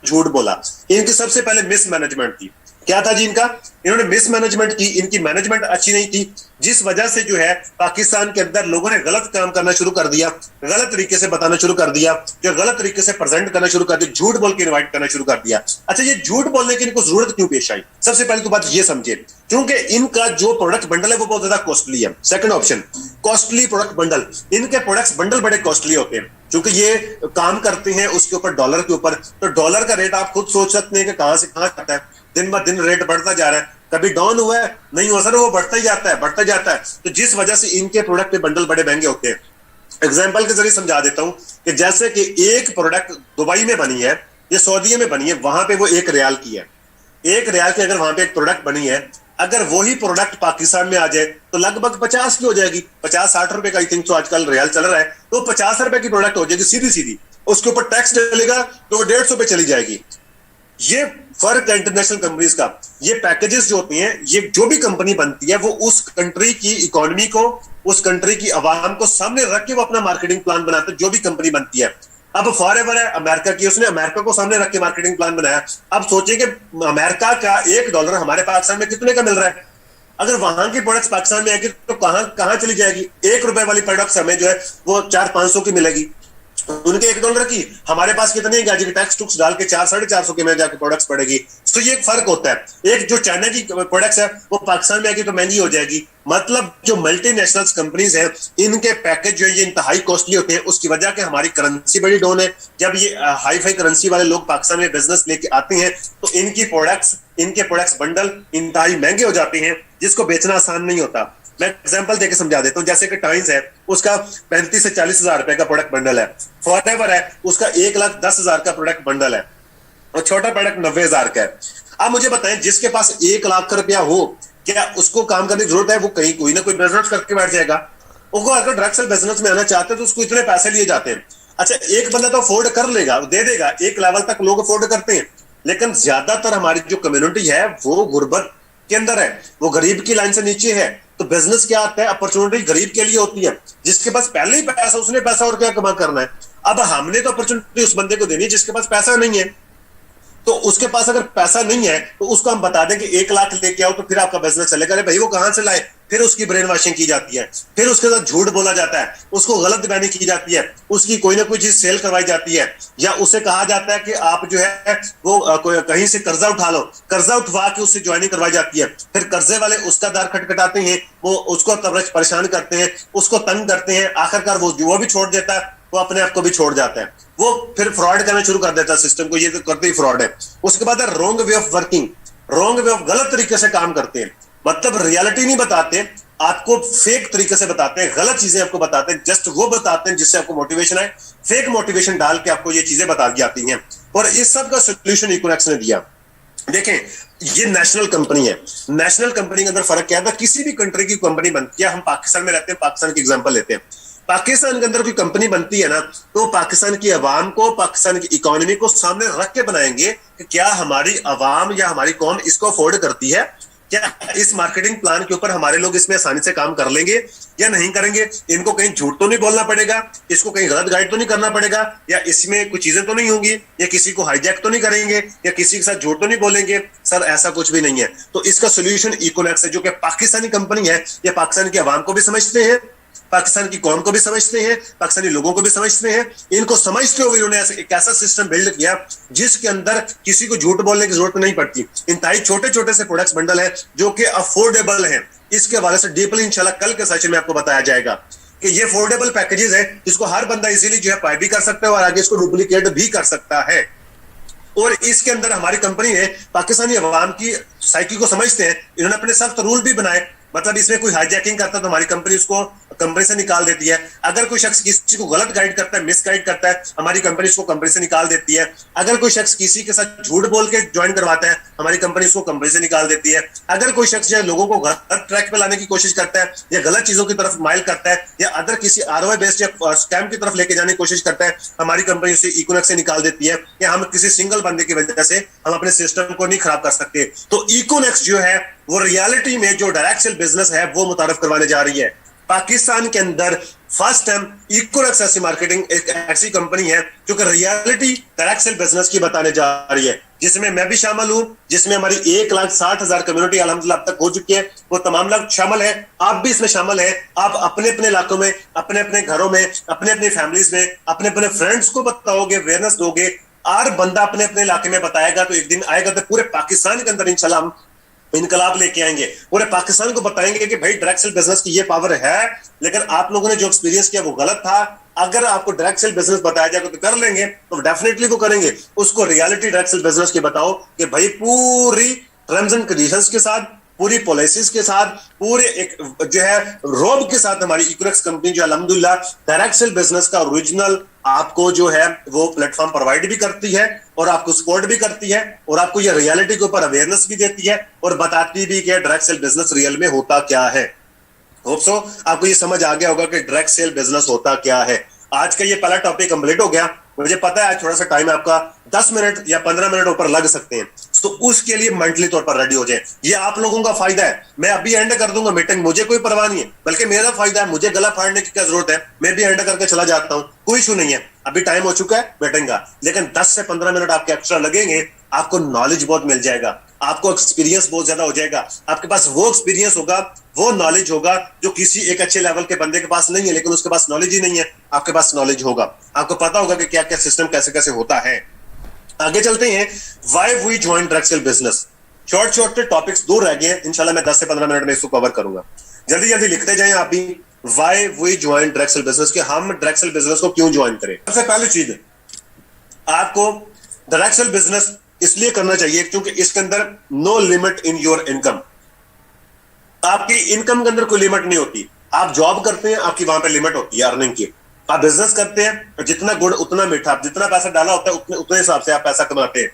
झूठ बोला। इनकी सबसे पहले मिसमैनेजमेंट थी। क्या था जी इनका? इन्होंने मिसमैनेजमेंट की, इनकी मैनेजमेंट अच्छी नहीं थी, जिस वजह से जो है पाकिस्तान के अंदर लोगों ने गलत काम करना शुरू कर दिया, गलत तरीके से बताना शुरू कर दिया, जो गलत तरीके से प्रेजेंट करना शुरू कर दिया, झूठ बोल के इनवाइट करना शुरू कर दिया। अच्छा, ये झूठ बोलने की इनको जरूरत क्यों पेश आई? सबसे पहले तो बात ये समझे, क्योंकि इनका जो प्रोडक्ट बंडल है वो बहुत ज्यादा कॉस्टली है। Second option, costly product bundle. इनके प्रोडक्ट्स बंडल बड़े कॉस्टली होते हैं, क्योंकि ये काम करते हैं उसके ऊपर डॉलर के ऊपर, तो डॉलर का रेट आप खुद सोच सकते हैं कि कहां से कहां जाता है, दिन ब दिन रेट बढ़ता जा रहा है, कभी डाउन हुआ है नहीं हुआ सर, वो बढ़ता ही जाता है, बढ़ता जाता है। तो जिस वजह से इनके प्रोडक्ट के बंडल बड़े महंगे होते हैं। एग्जांपल के जरिए समझा देता हूं कि जैसे कि एक प्रोडक्ट दुबई में बनी है, ये सऊदी में बनी है, वहां पे वो 1 रियाल की है। 1 रियाल की अगर वहां पे एक प्रोडक्ट बनी है, अगर वही प्रोडक्ट पाकिस्तान में आ जाए तो लगभग 50 की हो जाएगी, 50-60 रुपए का आई थिंक तो आजकल रियाल चल रहा है, तो 50 रुपए की प्रोडक्ट हो जाएगी सीधी सीधी। उसके ऊपर टैक्स डलेगा तो वो 150 पे चली जाएगी। ये फर्क है इंटरनेशनल कंपनीज का। ये पैकेजेस जो होती हैं, ये जो भी कंपनी बनती है वो उस कंट्री की इकोनॉमी को, उस कंट्री की आवाम को सामने रख के वो अपना मार्केटिंग प्लान बनाते हैं, जो भी कंपनी बनती है। अब फॉरएवर है अमेरिका की, उसने अमेरिका को सामने रख के मार्केटिंग प्लान बनाया। अब सोचिए कि अमेरिका का $1 हमारे पाकिस्तान में कितने का मिल रहा है? अगर वहां की प्रोडक्ट्स पाकिस्तान में आएगी तो कहां कहां चली जाएगी? ₹1 वाली प्रोडक्ट्स हमें जो है वो 400-500 की मिलेगी, उनके $1 की, हमारे पास कितने की टैक्स टुक्स डाल के 400-450 के में जाके प्रोडक्ट्स पड़ेगी। तो ये फर्क होता है। एक जो चाइना की प्रोडक्ट्स है वो पाकिस्तान में आएगी तो महंगी हो जाएगी। मतलब जो मल्टीनेशनल कंपनीज हैं, इनके पैकेज जो है ये इंतहाई कॉस्टली होते हैं, उसकी वजह कि हमारी करेंसी बड़ी डाउन है। जब ये हाई फाई करेंसी वाले लोग पाकिस्तान में बिजनेस लेके आते हैं तो इनके प्रोडक्ट्स बंडल इंतहाई महंगे हो जाते हैं, जिसको बेचना आसान नहीं होता। मैं एग्जांपल देके समझा देता हूं। जैसे कि टाइम्स है, उसका 35 से 40 हजार रुपए का प्रोडक्ट बंडल है। फॉरएवर है, उसका 1,10,000 का प्रोडक्ट बंडल है, और छोटा प्रोडक्ट 90,000 का है। आप मुझे बताएं, जिसके पास 1,00,000 रुपया हो, क्या उसको काम करने की जरूरत है? वो कहीं कोई ना कोई बिजनेस करके बैठ जाएगा। वो अगर डायरेक्ट सेल बिजनेस में आना चाहते हैं तो उसको इतने पैसे लिए जाते हैं। अच्छा, एक बंदा तो अफोर्ड कर लेगा, दे देगा, एक लेवल तक लोग अफोर्ड करते हैं, लेकिन ज्यादातर हमारी जो कम्युनिटी है वो गुर्बत के अंदर है, वो गरीब की लाइन से नीचे है। तो बिजनेस क्या आता है? अपॉर्चुनिटी गरीब के लिए होती है, जिसके पास पहले ही पैसा, उसने पैसा और क्या कमा करना है। अब हमने तो अपॉर्चुनिटी उस बंदे को देनी है जिसके पास पैसा नहीं है। तो उसके पास अगर पैसा नहीं है तो उसको हम बता दें कि 1,00,000 लेके आओ तो फिर आपका बिजनेस चलेगा। अरे भाई वो कहां से लाए? फिर उसकी ब्रेन वॉशिंग की जाती है, फिर उसके साथ झूठ बोला जाता है, उसको गलत बयानी की जाती है, उसकी कोई ना कोई चीज सेल करवाई जाती है, या उसे कहा जाता है कि आप जो है वो कहीं से कर्जा उठा लो, कर्जा उठवा के उससे ज्वाइनिंग करवाई जाती है। फिर कर्जे वाले उसका दार खटखटाते हैं, वो उसको परेशान करते हैं, उसको तंग करते हैं, आखिरकार वो भी छोड़ देता है, वो अपने आप को भी छोड़ जाता है, वो फिर फ्रॉड करना शुरू कर देता है सिस्टम को। ये तो करते ही फ्रॉड है। उसके बाद है wrong way of working, wrong way of, गलत तरीके से काम करते हैं, मतलब रियलिटी नहीं बताते, आपको फेक तरीके से बताते हैं, गलत चीजें आपको बताते हैं, जस्ट वो बताते हैं जिससे आपको मोटिवेशन आए, फेक मोटिवेशन डाल के आपको ये चीजें बता दी जाती हैं। और इस सब का सोल्यूशन इकोनॉमिक्स ने दिया। देखें, ये नेशनल कंपनी है, नेशनल कंपनी के अंदर फर्क क्या था? किसी भी कंट्री की कंपनी बनती है, हम पाकिस्तान में रहते हैं, पाकिस्तान की एग्जांपल लेते हैं, पाकिस्तान के अंदर कोई कंपनी बनती है ना, तो पाकिस्तान की आवाम को, पाकिस्तान की इकोनॉमी को सामने रख के बनाएंगे कि क्या हमारी आवाम या हमारी कौम इसको अफोर्ड करती है, क्या इस मार्केटिंग प्लान के ऊपर हमारे लोग इसमें आसानी से काम कर लेंगे या नहीं करेंगे, इनको कहीं झूठ तो नहीं बोलना पड़ेगा, इसको कहीं गलत गाइड तो नहीं करना पड़ेगा, या इसमें कुछ चीजें तो नहीं होंगी, या किसी को हाईजैक तो नहीं करेंगे, या किसी के साथ झूठ तो नहीं बोलेंगे। सर ऐसा कुछ भी नहीं है। तो इसका सोल्यूशन इकोनॉमिक्स है, जो कि पाकिस्तानी कंपनी है, ये पाकिस्तान की आवाम को भी समझते हैं, पाकिस्तान की कौम को भी समझते हैं, पाकिस्तानी लोगों को भी समझते हैं। इनको समझते हुए उन्होंने एक ऐसा सिस्टम बिल्ड किया जिसके अंदर किसी को झूठ बोलने की जरूरत नहीं पड़ती। इंतहाई छोटे छोटे से प्रोडक्ट्स बंडल है जो कि अफोर्डेबल हैं। इसके हवाले से डीपली इंशाल्लाह कल के सेशन में आपको बताया जाएगा कि ये अफोर्डेबल पैकेजेस है जिसको हर बंदा इजीली जो है बाय भी कर सकता है और आगे इसको डुप्लीकेट भी कर सकता है। और इसके अंदर हमारी कंपनी ने पाकिस्तानी अवाम की साइकी को समझते हैं, इन्होंने अपने सख्त रूल भी बनाए। मतलब इसमें कोई हाईजैकिंग करता है तो हमारी कंपनी उसको कंपनी से निकाल देती है। अगर कोई शख्स किसी को गलत गाइड करता है, मिस गाइड करता है, हमारी कंपनी उसको कंपनी से निकाल देती है। अगर कोई शख्स किसी के साथ झूठ बोल के ज्वाइन करवाता है, हमारी कंपनी उसको कंपनी से निकाल देती है। अगर कोई शख्स जो लोगों को गलत ट्रैक पे लाने की कोशिश करता है या गलत चीजों की तरफ माइल करता है या अदर किसी आरओआई बेस्ड या स्कैम की तरफ लेके जाने की कोशिश करता है, हमारी कंपनी उसे इकोनेक्स से निकाल देती है। या हम किसी सिंगल बंदे की वजह से हम अपने सिस्टम को नहीं खराब कर सकते। तो इकोनेक्स जो है वो रियलिटी में जो डायरेक्ट सेल बिजनेस है वो मुतारफ करवाने जा रही है। पाकिस्तान के अंदर फर्स्ट टाइम इकोनेक्स ऐसी मार्केटिंग एक ऐसी कंपनी है जो कि रियलिटी डायरेक्ट सेल बिजनेस की बताने जा रही है, जिसमें मैं भी शामिल हूं, जिसमें हमारी 1,60,000 कम्युनिटी अल्हम्दुलिल्लाह अब तक हो चुकी है। वो तमाम लोग शामिल है, आप भी इसमें शामिल है। आप अपने अपने इलाकों में, अपने अपने घरों में, अपने अपने फैमिलीज में, अपने अपने फ्रेंड्स को बताओगे, अवेयरनेस दोगे, और बंदा अपने अपने इलाके में बताएगा तो एक दिन आएगा तो पूरे पाकिस्तान के अंदर इंशाल्लाह हम इनकलाब लेके आएंगे। पूरे पाकिस्तान को बताएंगे कि भाई डायरेक्ट सेल बिजनेस की ये पावर है, लेकिन आप लोगों ने जो एक्सपीरियंस किया वो गलत था। अगर आपको डायरेक्ट सेल बिजनेस बताया जाएगा तो कर लेंगे, तो डेफिनेटली वो करेंगे। उसको रियलिटी डायरेक्ट सेल बिजनेस की बताओ कि भाई पूरी टर्म्स एंड कंडीशंस के साथ, पूरी पॉलिसीज के साथ, पूरे एक जो है रोब के साथ हमारी इकोनेक्स कंपनी जो अल्हम्दुलिल्लाह डायरेक्ट सेल बिजनेस का ओरिजिनल आपको जो है वो प्लेटफॉर्म प्रोवाइड भी करती है और आपको सपोर्ट भी करती है और आपको ये रियलिटी के ऊपर अवेयरनेस भी देती है और बताती भी कि डायरेक्ट सेल बिजनेस रियल में होता क्या है। होप सो आपको ये समझ आ गया होगा कि डायरेक्ट सेल बिजनेस होता क्या है। आज का ये पहला टॉपिक कंप्लीट हो गया। मुझे पता है आज थोड़ा सा टाइम आपका 10 मिनट या 15 मिनट ऊपर लग सकते हैं, तो उसके लिए मेंटली तौर पर रेडी हो जाए। ये आप लोगों का फायदा है। मैं अभी एंड कर दूंगा मीटिंग, मुझे कोई परवाह नहीं है, बल्कि मेरा फायदा है। मुझे गला फाड़ने की क्या जरूरत है, मैं भी एंड करके चला जाता हूं, कोई इशू नहीं है। अभी टाइम हो चुका है मीटिंग का, लेकिन 10 से 15 मिनट आपके एक्स्ट्रा लगेंगे। आपको नॉलेज बहुत मिल जाएगा, आपको एक्सपीरियंस बहुत ज्यादा हो जाएगा। आपके पास वो एक्सपीरियंस होगा, वो नॉलेज होगा जो किसी एक अच्छे लेवल के बंदे के पास नहीं है, लेकिन उसके पास नॉलेज ही नहीं है। आपके पास नॉलेज होगा, आपको पता होगा कि क्या क्या सिस्टम कैसे कैसे होता है। आगे चलते हैं, why we join direct sale business. Short short topics दूर रह गए हैं, इंशाल्लाह मैं 10 से 15 मिनट में इसको कवर करूंगा। जल्दी जल्दी लिखते जाएं आप भी, why we join direct sale business, कि हम डायरेक्ट सेल बिजनेस को क्यों ज्वाइन करें। सबसे पहली चीज, आपको डायरेक्ट सेल बिजनेस इसलिए करना चाहिए क्योंकि इसके अंदर no limit in your income. आपकी इनकम के अंदर कोई लिमिट नहीं होती। आप जॉब करते हैं, आपकी वहां पे लिमिट होती है अर्निंग की। आप बिजनेस करते हैं, जितना गुड़ उतना मीठा, आप जितना पैसा डाला होता है उतने हिसाब से आप पैसा कमाते हैं।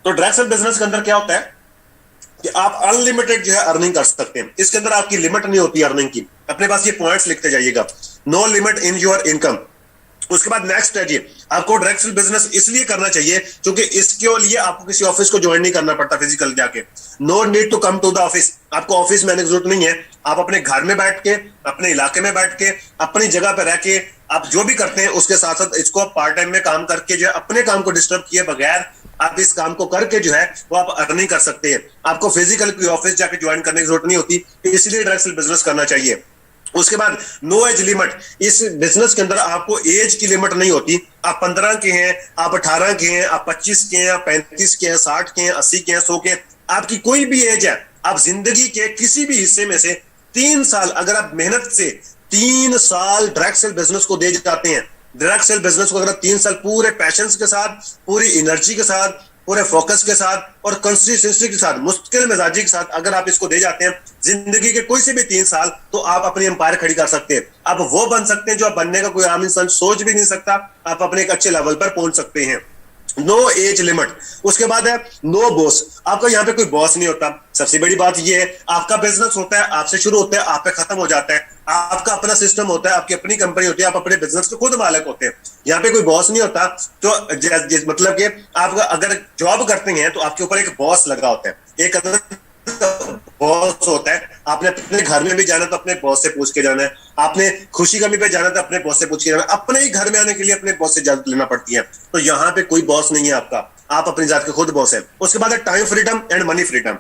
तो डायरेक्ट सेल बिजनेस के अंदर क्या होता है कि आप अनलिमिटेड जो है अर्निंग कर सकते हैं। इसके अंदर आपकी लिमिट नहीं होती अर्निंग की। अपने पास ये पॉइंट्स लिखते जाइएगा, no limit in your income. उसके बाद नेक्स्ट है जी, आपको डायरेक्ट सेल बिजनेस इसलिए करना चाहिए क्योंकि इसके लिए आपको किसी ऑफिस को ज्वाइन नहीं करना पड़ता फिजिकल जाके। No need to come to the office. आपको ऑफिस में आने की जरूरत नहीं है। आप अपने घर में बैठ के, अपने इलाके में बैठ के, अपनी जगह पे रह के आप जो भी करते हैं उसके साथ साथ इसको आप पार्ट टाइम में काम करके जो है अपने काम को डिस्टर्ब किए बगैर आप इस काम को करके जो है वो आप अर्निंग कर सकते हैं। आपको फिजिकल कोई ऑफिस जाके ज्वाइन करने की जरूरत नहीं होती, इसलिए डायरेक्ट सेल बिजनेस करना चाहिए। उसके बाद नो एज लिमिट। इस बिजनेस के अंदर आपको एज की लिमिट नहीं होती। आप 15 के हैं, आप 18 के हैं, आप 25 के हैं, आप 35 के हैं, 60 के हैं, 80 के हैं, 100 के, आपकी कोई भी एज है, आप जिंदगी के किसी भी हिस्से में से 3 साल अगर आप मेहनत से 3 साल डायरेक्ट सेल बिजनेस को दे जाते हैं, डायरेक्ट सेल बिजनेस को अगर 3 साल पूरे पैशंस के साथ, पूरी एनर्जी के साथ, पूरे फोकस के साथ और कंसिस्टेंसी के साथ, मुश्किल मिजाजी के साथ अगर आप इसको दे जाते हैं जिंदगी के कोई से भी 3 साल, तो आप अपनी एम्पायर खड़ी कर सकते हैं। आप वो बन सकते हैं जो आप बनने का कोई आम इंसान सोच भी नहीं सकता। आप अपने एक अच्छे लेवल पर पहुंच सकते हैं। No age limit. उसके बाद है नो बॉस। आपका यहाँ पे कोई बॉस नहीं होता। सबसे बड़ी बात यह है, आपका बिजनेस होता है, आपसे शुरू होता है, आप पे खत्म हो जाता है। आपका अपना सिस्टम होता है, आपकी अपनी कंपनी होती है, आप अपने बिजनेस के खुद मालिक होते हैं। यहाँ पे कोई बॉस नहीं होता। तो मतलब कि आप अगर जॉब करते हैं तो आपके ऊपर एक बॉस लगा होता है, एक बॉस होता है। आपने अपने घर में भी जाना तो अपने बॉस से पूछ के जाना है। आपने खुशी गमी पे जाना तो अपने बॉस से पूछ के जाना है। अपने ही घर में आने के लिए अपने बॉस से इजाजत लेना पड़ती है। तो यहाँ पे कोई बॉस नहीं है आपका, आप अपनी जात के खुद बॉस है। उसके बाद है time freedom and money freedom.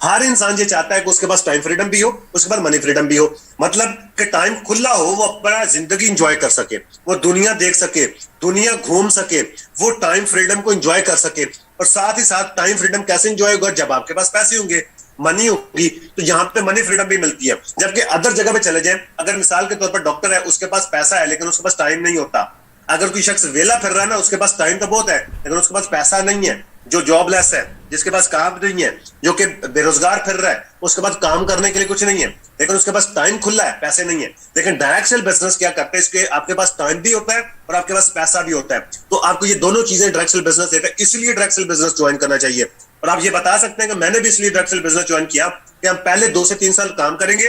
हर इंसान ये चाहता है कि उसके पास टाइम फ्रीडम भी हो, उसके बाद मनी फ्रीडम भी हो। मतलब कि टाइम खुला हो, वो अपना जिंदगी इंजॉय कर सके, वो दुनिया देख सके, दुनिया घूम सके, वो टाइम फ्रीडम को इंजॉय कर सके। और साथ ही साथ टाइम फ्रीडम कैसे इंजॉय होगा, जब आपके पास पैसे होंगे, मनी होगी, तो यहाँ पे मनी फ्रीडम भी मिलती है। जबकि अदर जगह पे चले जाएं, अगर मिसाल के तौर पर डॉक्टर है, उसके पास पैसा है लेकिन उसके पास टाइम नहीं होता, अगर कोई शख्स वेला फिर रहा है ना, उसके पास टाइम तो बहुत है लेकिन उसके पास पैसा नहीं है, जो जॉबलेस है, जिसके पास काम नहीं है, जो कि बेरोजगार फिर रहा है, उसके पास काम करने के लिए कुछ नहीं है लेकिन उसके पास टाइम खुला है, पैसे नहीं है। लेकिन डायरेक्ट सेल बिजनेस क्या करते हैं, इसके आपके पास टाइम भी होता है और आपके पास पैसा भी होता है। तो आपको ये दोनों चीजें डायरेक्ट सेल बिजनेस देता है, इसलिए डायरेक्ट सेल बिजनेस ज्वाइन करना चाहिए। और आप ये बता सकते हैं कि मैंने भी इसलिए डायरेक्ट सेल बिजनेस ज्वाइन किया कि हम पहले 2 से 3 साल काम करेंगे,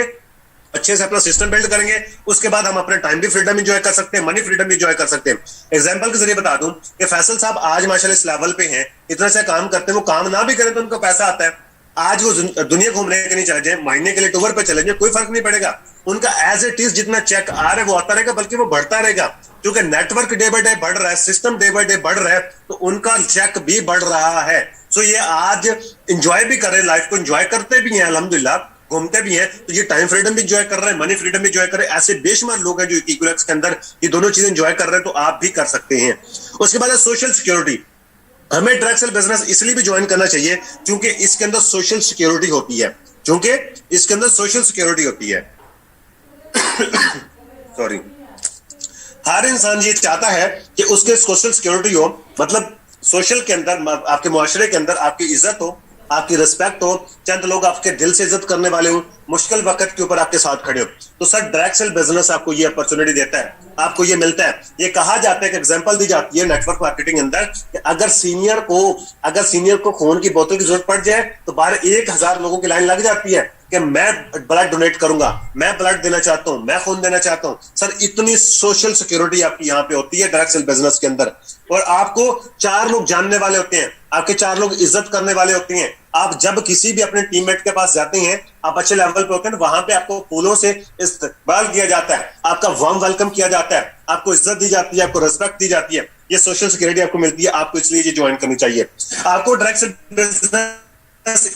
अच्छे से अपना सिस्टम बिल्ड करेंगे, उसके बाद हम अपने टाइम भी फ्रीडम एंजॉय कर सकते हैं, मनी फ्रीडम भी एंजॉय कर सकते हैं। एग्जांपल के जरिए बता दूं कि फैसल साहब आज माशाल्लाह इस लेवल पे हैं, इतना से काम करते हैं, वो काम ना भी करें तो उनको पैसा आता है। आज वो दुनिया घूमने के नहीं चले जाए, महीने के लिए टूर पे चले जाए, कोई फर्क नहीं पड़ेगा, उनका एज इट इज जितना चेक आ रहा है वो आता रहेगा, बल्कि वो बढ़ता रहेगा, क्योंकि नेटवर्क डे बाय डे बढ़ रहा है, सिस्टम डे बाय डे बढ़ रहा है, तो उनका चेक भी बढ़ रहा है। सो ये आज इंजॉय भी कर रहे हैं, लाइफ को इंजॉय करते भी हैं, अल्हम्दुलिल्लाह घूमते भी हैं, तो ये टाइम फ्रीडम भी एंजॉय कर रहे हैं, मनी फ्रीडम भी एंजॉय कर रहे हैं। ऐसे बेशुमार लोग हैं जो इक्विलेक्स के अंदर ये दोनों चीजें एंजॉय कर रहे हैं, तो आप भी कर सकते हैं। उसके बाद है सोशल सिक्योरिटी। हमें डायरेक्ट सेल बिजनेस इसलिए भी ज्वाइन करना चाहिए क्योंकि इसके अंदर सोशल सिक्योरिटी होती है, क्योंकि इसके अंदर सोशल सिक्योरिटी होती है। सॉरी, हर इंसान ये चाहता है कि उसके सोशल सिक्योरिटी हो, मतलब सोशल के अंदर, आपके मुआशरे के अंदर आपकी इज्जत हो, आपकी रिस्पेक्ट हो, चंद लोग आपके दिल से इज्जत करने वाले हो, मुश्किल वक्त के ऊपर आपके साथ खड़े हो। तो सर डायरेक्ट सेल बिजनेस आपको ये अपॉर्चुनिटी देता है, आपको ये मिलता है। ये कहा जाता है कि एग्जांपल दी जाती है नेटवर्क मार्केटिंग अंदर कि अगर सीनियर को खून की बोतल की जरूरत पड़ जाए तो बाहर 1000 लोगों की लाइन लग जाती है कि मैं ब्लड डोनेट करूंगा, मैं ब्लड देना चाहता हूं, मैं खून देना चाहता हूं। सर इतनी सोशल सिक्योरिटी आपकी यहां पे होती है डायरेक्ट सेल बिजनेस के अंदर, और आपको 4 लोग जानने वाले होते हैं, आपके 4 लोग इज्जत करने वाले होते हैं। आप जब किसी भी अपने टीममेट के पास जाते हैं, आप अच्छे लेवल पे होते हैं, वहां पे आपको फूलों से इस्तकबाल किया जाता है, आपका वार्म वेलकम किया जाता है, आपको इज्जत दी जाती है, आपको रिस्पेक्ट दी जाती है। ये सोशल सिक्योरिटी आपको मिलती है, आपको इसलिए ये ज्वाइन करनी चाहिए। आपको direct sale business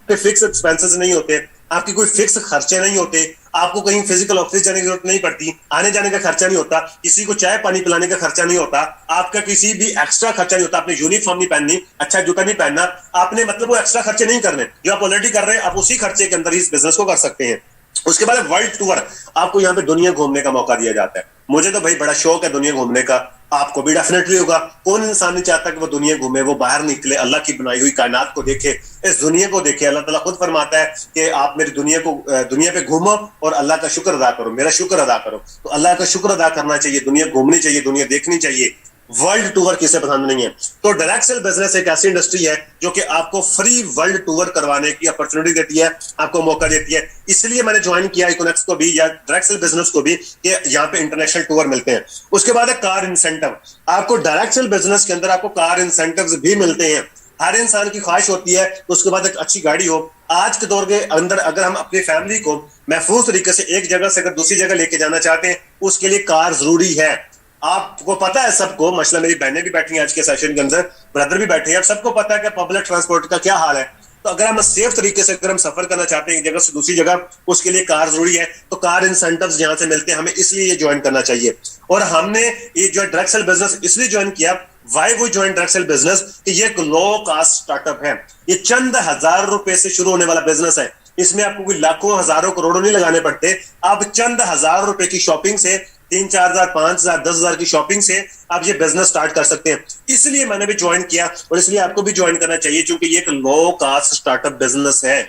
fix expenses नहीं होते, आपके कोई फिक्स खर्चे नहीं होते, आपको कहीं फिजिकल ऑफिस जाने की जरूरत नहीं पड़ती, आने जाने का खर्चा नहीं होता, किसी को चाय पानी पिलाने का खर्चा नहीं होता, आपका किसी भी एक्स्ट्रा खर्चा नहीं होता, आपने यूनिफॉर्म नहीं पहननी, अच्छा जूता नहीं पहनना, आपने मतलब वो एक्स्ट्रा खर्चे नहीं करने, जो आप ऑलरेडी कर रहे हैं आप उसी खर्चे के अंदर इस बिजनेस को कर सकते हैं। उसके बाद वर्ल्ड टूर, आपको यहाँ पे दुनिया घूमने का मौका दिया जाता है। मुझे तो भाई बड़ा शौक है दुनिया घूमने का, आपको भी डेफिनेटली होगा। कौन इंसान नहीं चाहता कि वो दुनिया घूमे, वो बाहर निकले, अल्लाह की बनाई हुई कायनात को देखे, इस दुनिया को देखे। अल्लाह ताला खुद फरमाता है कि आप मेरी दुनिया पे घूमो और अल्लाह का शुक्र अदा करो, मेरा शुक्र अदा करो। तो अल्लाह का शुक्र अदा करना चाहिए, दुनिया घूमनी चाहिए, दुनिया देखनी चाहिए। वर्ल्ड टूर किसे पसंद नहीं है? तो डायरेक्ट सेल बिजनेस एक ऐसी इंडस्ट्री है जो कि आपको फ्री वर्ल्ड टूर करवाने की अपॉर्चुनिटी देती है, आपको मौका देती है। इसलिए मैंने ज्वाइन किया इकोनेक्स को भी या डायरेक्ट सेल बिजनेस को भी कि यहाँ पे इंटरनेशनल टूर मिलते हैं। उसके बाद है कार इंसेंटिव। आपको डायरेक्ट सेल बिजनेस के अंदर आपको कार इंसेंटिव भी मिलते हैं। हर इंसान की ख्वाहिश होती है उसके बाद एक अच्छी गाड़ी हो। आज के दौर के अंदर अगर हम अपनी फैमिली को महफूज तरीके से एक जगह से अगर दूसरी जगह लेके जाना चाहते हैं, उसके लिए कार जरूरी है। आपको पता है सबको, मसला मेरी बहनें भी बैठी हैं आज के सेशन के अंदर, ब्रदर भी बैठे हैं, सबको पता है कि पब्लिक ट्रांसपोर्ट का क्या हाल है। तो अगर हम सेफ तरीके से अगर हम सफर करना चाहते हैं एक जगह से दूसरी जगह, उसके लिए कार जरूरी है। तो कार इंसेंटिव्स जहां से मिलते हैं हमें, इसलिए ये ज्वाइन करना चाहिए। और हमने ये जो डायरेक्ट सेल बिजनेस इसलिए ज्वाइन किया, वाई वो ज्वाइन डायरेक्ट सेल बिजनेस, कि ये एक लो कास्ट स्टार्टअप है। ये चंद हजार रुपए से शुरू होने वाला बिजनेस है। इसमें आपको कोई लाखों हजारों करोड़ों नहीं लगाने पड़ते। आप चंद हजार रुपए की शॉपिंग से, 3-4 हजार, 5 हजार, 10 हजार की शॉपिंग से आप ये बिजनेस स्टार्ट कर सकते हैं। इसलिए मैंने भी ज्वाइन किया और इसलिए आपको भी ज्वाइन करना चाहिए, क्योंकि ये एक लो कास्ट स्टार्टअप बिजनेस है।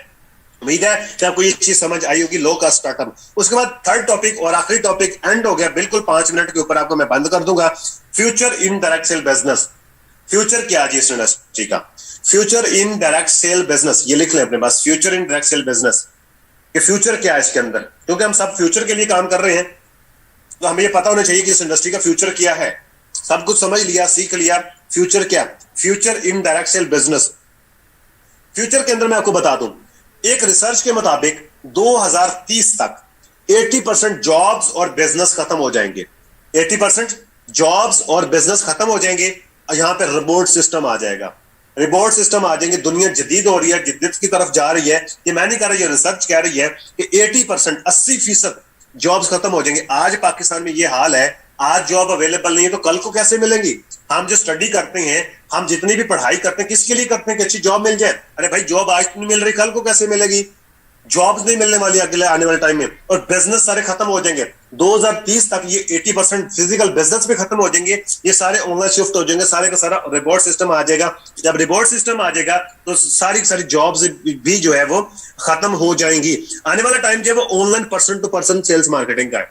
उम्मीद है कि आपको ये चीज समझ आई होगी, लो कास्ट स्टार्टअप। उसके बाद थर्ड टॉपिक और आखिरी टॉपिक एंड हो गया, बिल्कुल 5 मिनट के ऊपर आपको मैं बंद कर दूंगा। Future in direct sale business. Future क्या है इस इंडस्ट्री का? Future in direct sale business, ये लिख लें अपने पास, future in direct sale business कि फ्यूचर क्या है इसके अंदर। क्योंकि हम सब फ्यूचर के लिए काम कर रहे हैं, तो हमें ये पता होना चाहिए कि इस इंडस्ट्री का फ्यूचर क्या है। सब कुछ समझ लिया, सीख लिया, फ्यूचर क्या? Future in direct sale business. Future के अंदर मैं आपको बता दूं, एक रिसर्च के मुताबिक 2030 तक 80% जॉब्स और बिजनेस खत्म हो जाएंगे। 80% जॉब्स और बिजनेस खत्म हो जाएंगे। यहां पे रिमोट सिस्टम आ जाएगा, रिमोट सिस्टम आ जाएंगे। दुनिया जदीद हो रही है, जिद्दत की तरफ जा रही है। ये मैं नहीं कह रहा, ये रिसर्च कह रही है कि 80%, 80% जॉब्स खत्म हो जाएंगे। आज पाकिस्तान में ये हाल है, आज जॉब अवेलेबल नहीं है तो कल को कैसे मिलेंगी? हम जो स्टडी करते हैं, हम जितनी भी पढ़ाई करते हैं, किसके लिए करते हैं? कि अच्छी जॉब मिल जाए। अरे भाई जॉब आज नहीं मिल रही, कल को कैसे मिलेगी? जॉब्स नहीं मिलने वाली अगले आने वाले टाइम में, और बिजनेस सारे खत्म हो जाएंगे 2030 तक। ये 80% फिजिकल बिजनेस भी खत्म हो जाएंगे, ये सारे ऑनलाइन शिफ्ट हो जाएंगे, सारे का सारा रिवॉर्ड सिस्टम आ जाएगा। जब रिवॉर्ड सिस्टम आ जाएगा तो सारी सारी जॉब्स भी जो है वो खत्म हो जाएंगी। आने वाला टाइम जो है वो online person to person sales marketing का है,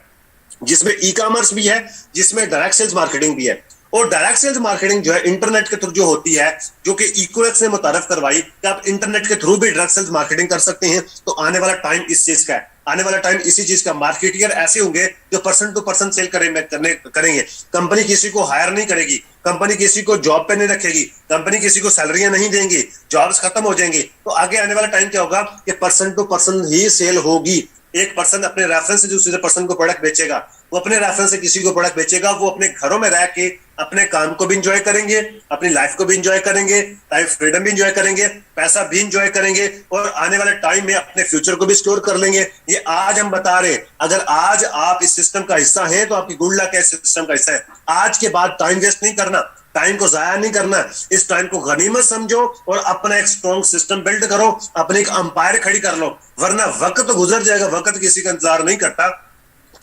जिसमें ई कॉमर्स भी है, जिसमें डायरेक्ट सेल्स मार्केटिंग भी है। और डायरेक्ट सेल्स मार्केटिंग जो है इंटरनेट के थ्रू जो होती है, जो कि इक्विलेक्स ने मुतारफ करवाई कि आप इंटरनेट के थ्रू भी डायरेक्ट सेल्स मार्केटिंग कर सकते हैं। तो आने वाला टाइम इस चीज का है, आने वाला टाइम इसी चीज का। मार्केटियर ऐसे होंगे जो पर्सन टू पर्सन सेल करेंगे। कंपनी किसी को हायर नहीं करेगी, कंपनी किसी को जॉब पे नहीं रखेगी, कंपनी किसी को सैलरियां नहीं देंगी, जॉब्स खत्म हो जाएंगी। तो आगे आने वाला टाइम क्या होगा कि पर्सन टू पर्सन ही सेल होगी। एक पर्सन अपने रेफरेंस से दूसरे पर्सन को प्रोडक्ट बेचेगा, वो अपने रेफरेंस से किसी को प्रोडक्ट बेचेगा, वो अपने घरों में रह के अपने काम को भी इंजॉय करेंगे, अपनी लाइफ को भी इंजॉय करेंगे, लाइफ फ्रीडम भी इंजॉय करेंगे, पैसा भी इंजॉय करेंगे, और आने वाले टाइम में अपने फ्यूचर को भी स्टोर कर लेंगे। ये आज हम बता रहे हैं, अगर आज आप इस सिस्टम का हिस्सा हैं तो आपकी गुड लक है, सिस्टम का हिस्सा है। आज के बाद टाइम वेस्ट नहीं करना, टाइम को जाया नहीं करना, इस टाइम को गनीमत समझो और अपना एक स्ट्रॉन्ग सिस्टम बिल्ड करो, अपने एक अंपायर खड़ी कर लो, वरना वक्त तो गुजर जाएगा, वक्त किसी का इंतजार नहीं करता।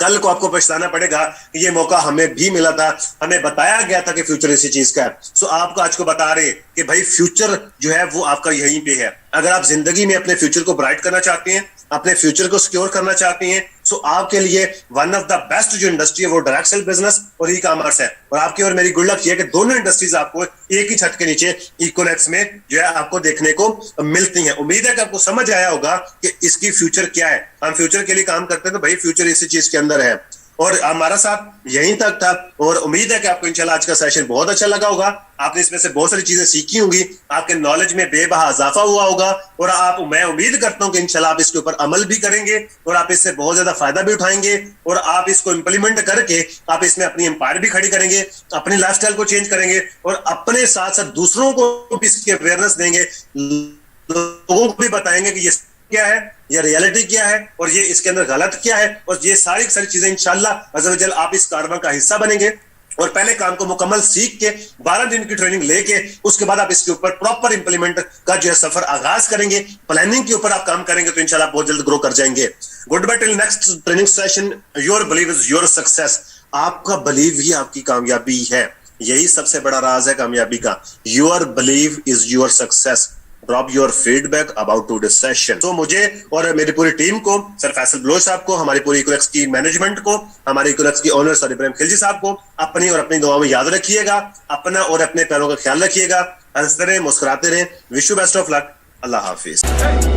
कल को आपको पछताना पड़ेगा कि ये मौका हमें भी मिला था, हमें बताया गया था कि फ्यूचर इसी चीज का है। सो आपको आज को बता रहे कि भाई फ्यूचर जो है वो आपका यहीं पे है। अगर आप जिंदगी में अपने फ्यूचर को ब्राइट करना चाहते हैं, अपने फ्यूचर को सिक्योर करना चाहते हैं, सो आपके लिए वन ऑफ द बेस्ट जो इंडस्ट्री है वो डायरेक्ट सेल बिजनेस और ई कॉमर्स है। और आपकी और मेरी गुड लक ये है कि दोनों इंडस्ट्रीज आपको एक ही छत के नीचे इकोनेक्स में जो है आपको देखने को मिलती हैं। उम्मीद है कि आपको समझ आया होगा कि इसकी फ्यूचर क्या है। हम फ्यूचर के लिए काम करते हैं तो भाई फ्यूचर इसी चीज के अंदर है। और हमारा साथ यहीं तक था, और उम्मीद है कि आपको इंशाल्लाह आज का सेशन बहुत अच्छा लगा होगा। आपने इसमें से बहुत सारी चीजें सीखी होंगी, आपके नॉलेज में बेबहा इजाफा हुआ होगा, और मैं उम्मीद करता हूं कि इंशाल्लाह आप इसके ऊपर अमल भी करेंगे और आप इससे बहुत ज्यादा फायदा भी उठाएंगे, और आप इसको इंप्लीमेंट करके आप इसमें अपनी एम्पायर भी खड़ी करेंगे, अपनी लाइफस्टाइल को चेंज करेंगे, और अपने साथ साथ दूसरों को भी इसकी अवेयरनेस देंगे, लोगों को भी बताएंगे कि ये क्या है, ये रियलिटी क्या है, और ये इसके अंदर गलत क्या है। और ये सारी चीजें इंशाल्लाह अज़्ज़ व जल आप इस कारवां का हिस्सा बनेंगे। और पहले काम को मुकम्मल सीख के 12 दिन की ट्रेनिंग लेके उसके बाद आप इसके ऊपर प्रॉपर इंप्लीमेंट का जो है सफर आगाज करेंगे, प्लानिंग के ऊपर आप काम करेंगे तो इंशाल्लाह बहुत जल्द ग्रो कर जाएंगे। Good bye till next training session. Your believe is your success. आपका बिलीव ही आपकी कामयाबी है, यही सबसे बड़ा राज है कामयाबी का। Your believe is your success. Drop your feedback about today's session. तो मुझे और मेरी पूरी टीम को, सर फैसल बलोच साहब को, हमारी पूरी इकोलेक्स की मैनेजमेंट को, हमारे इकोलेक्स की ओनर सर इब्राहिम खिलजी साहब को अपनी और अपनी दुआओं में याद रखिएगा। अपना और अपने पैरों का ख्याल रखिएगा। हंसते रहें, मुस्कुराते रहें। Wish you best of luck. Allah Hafiz.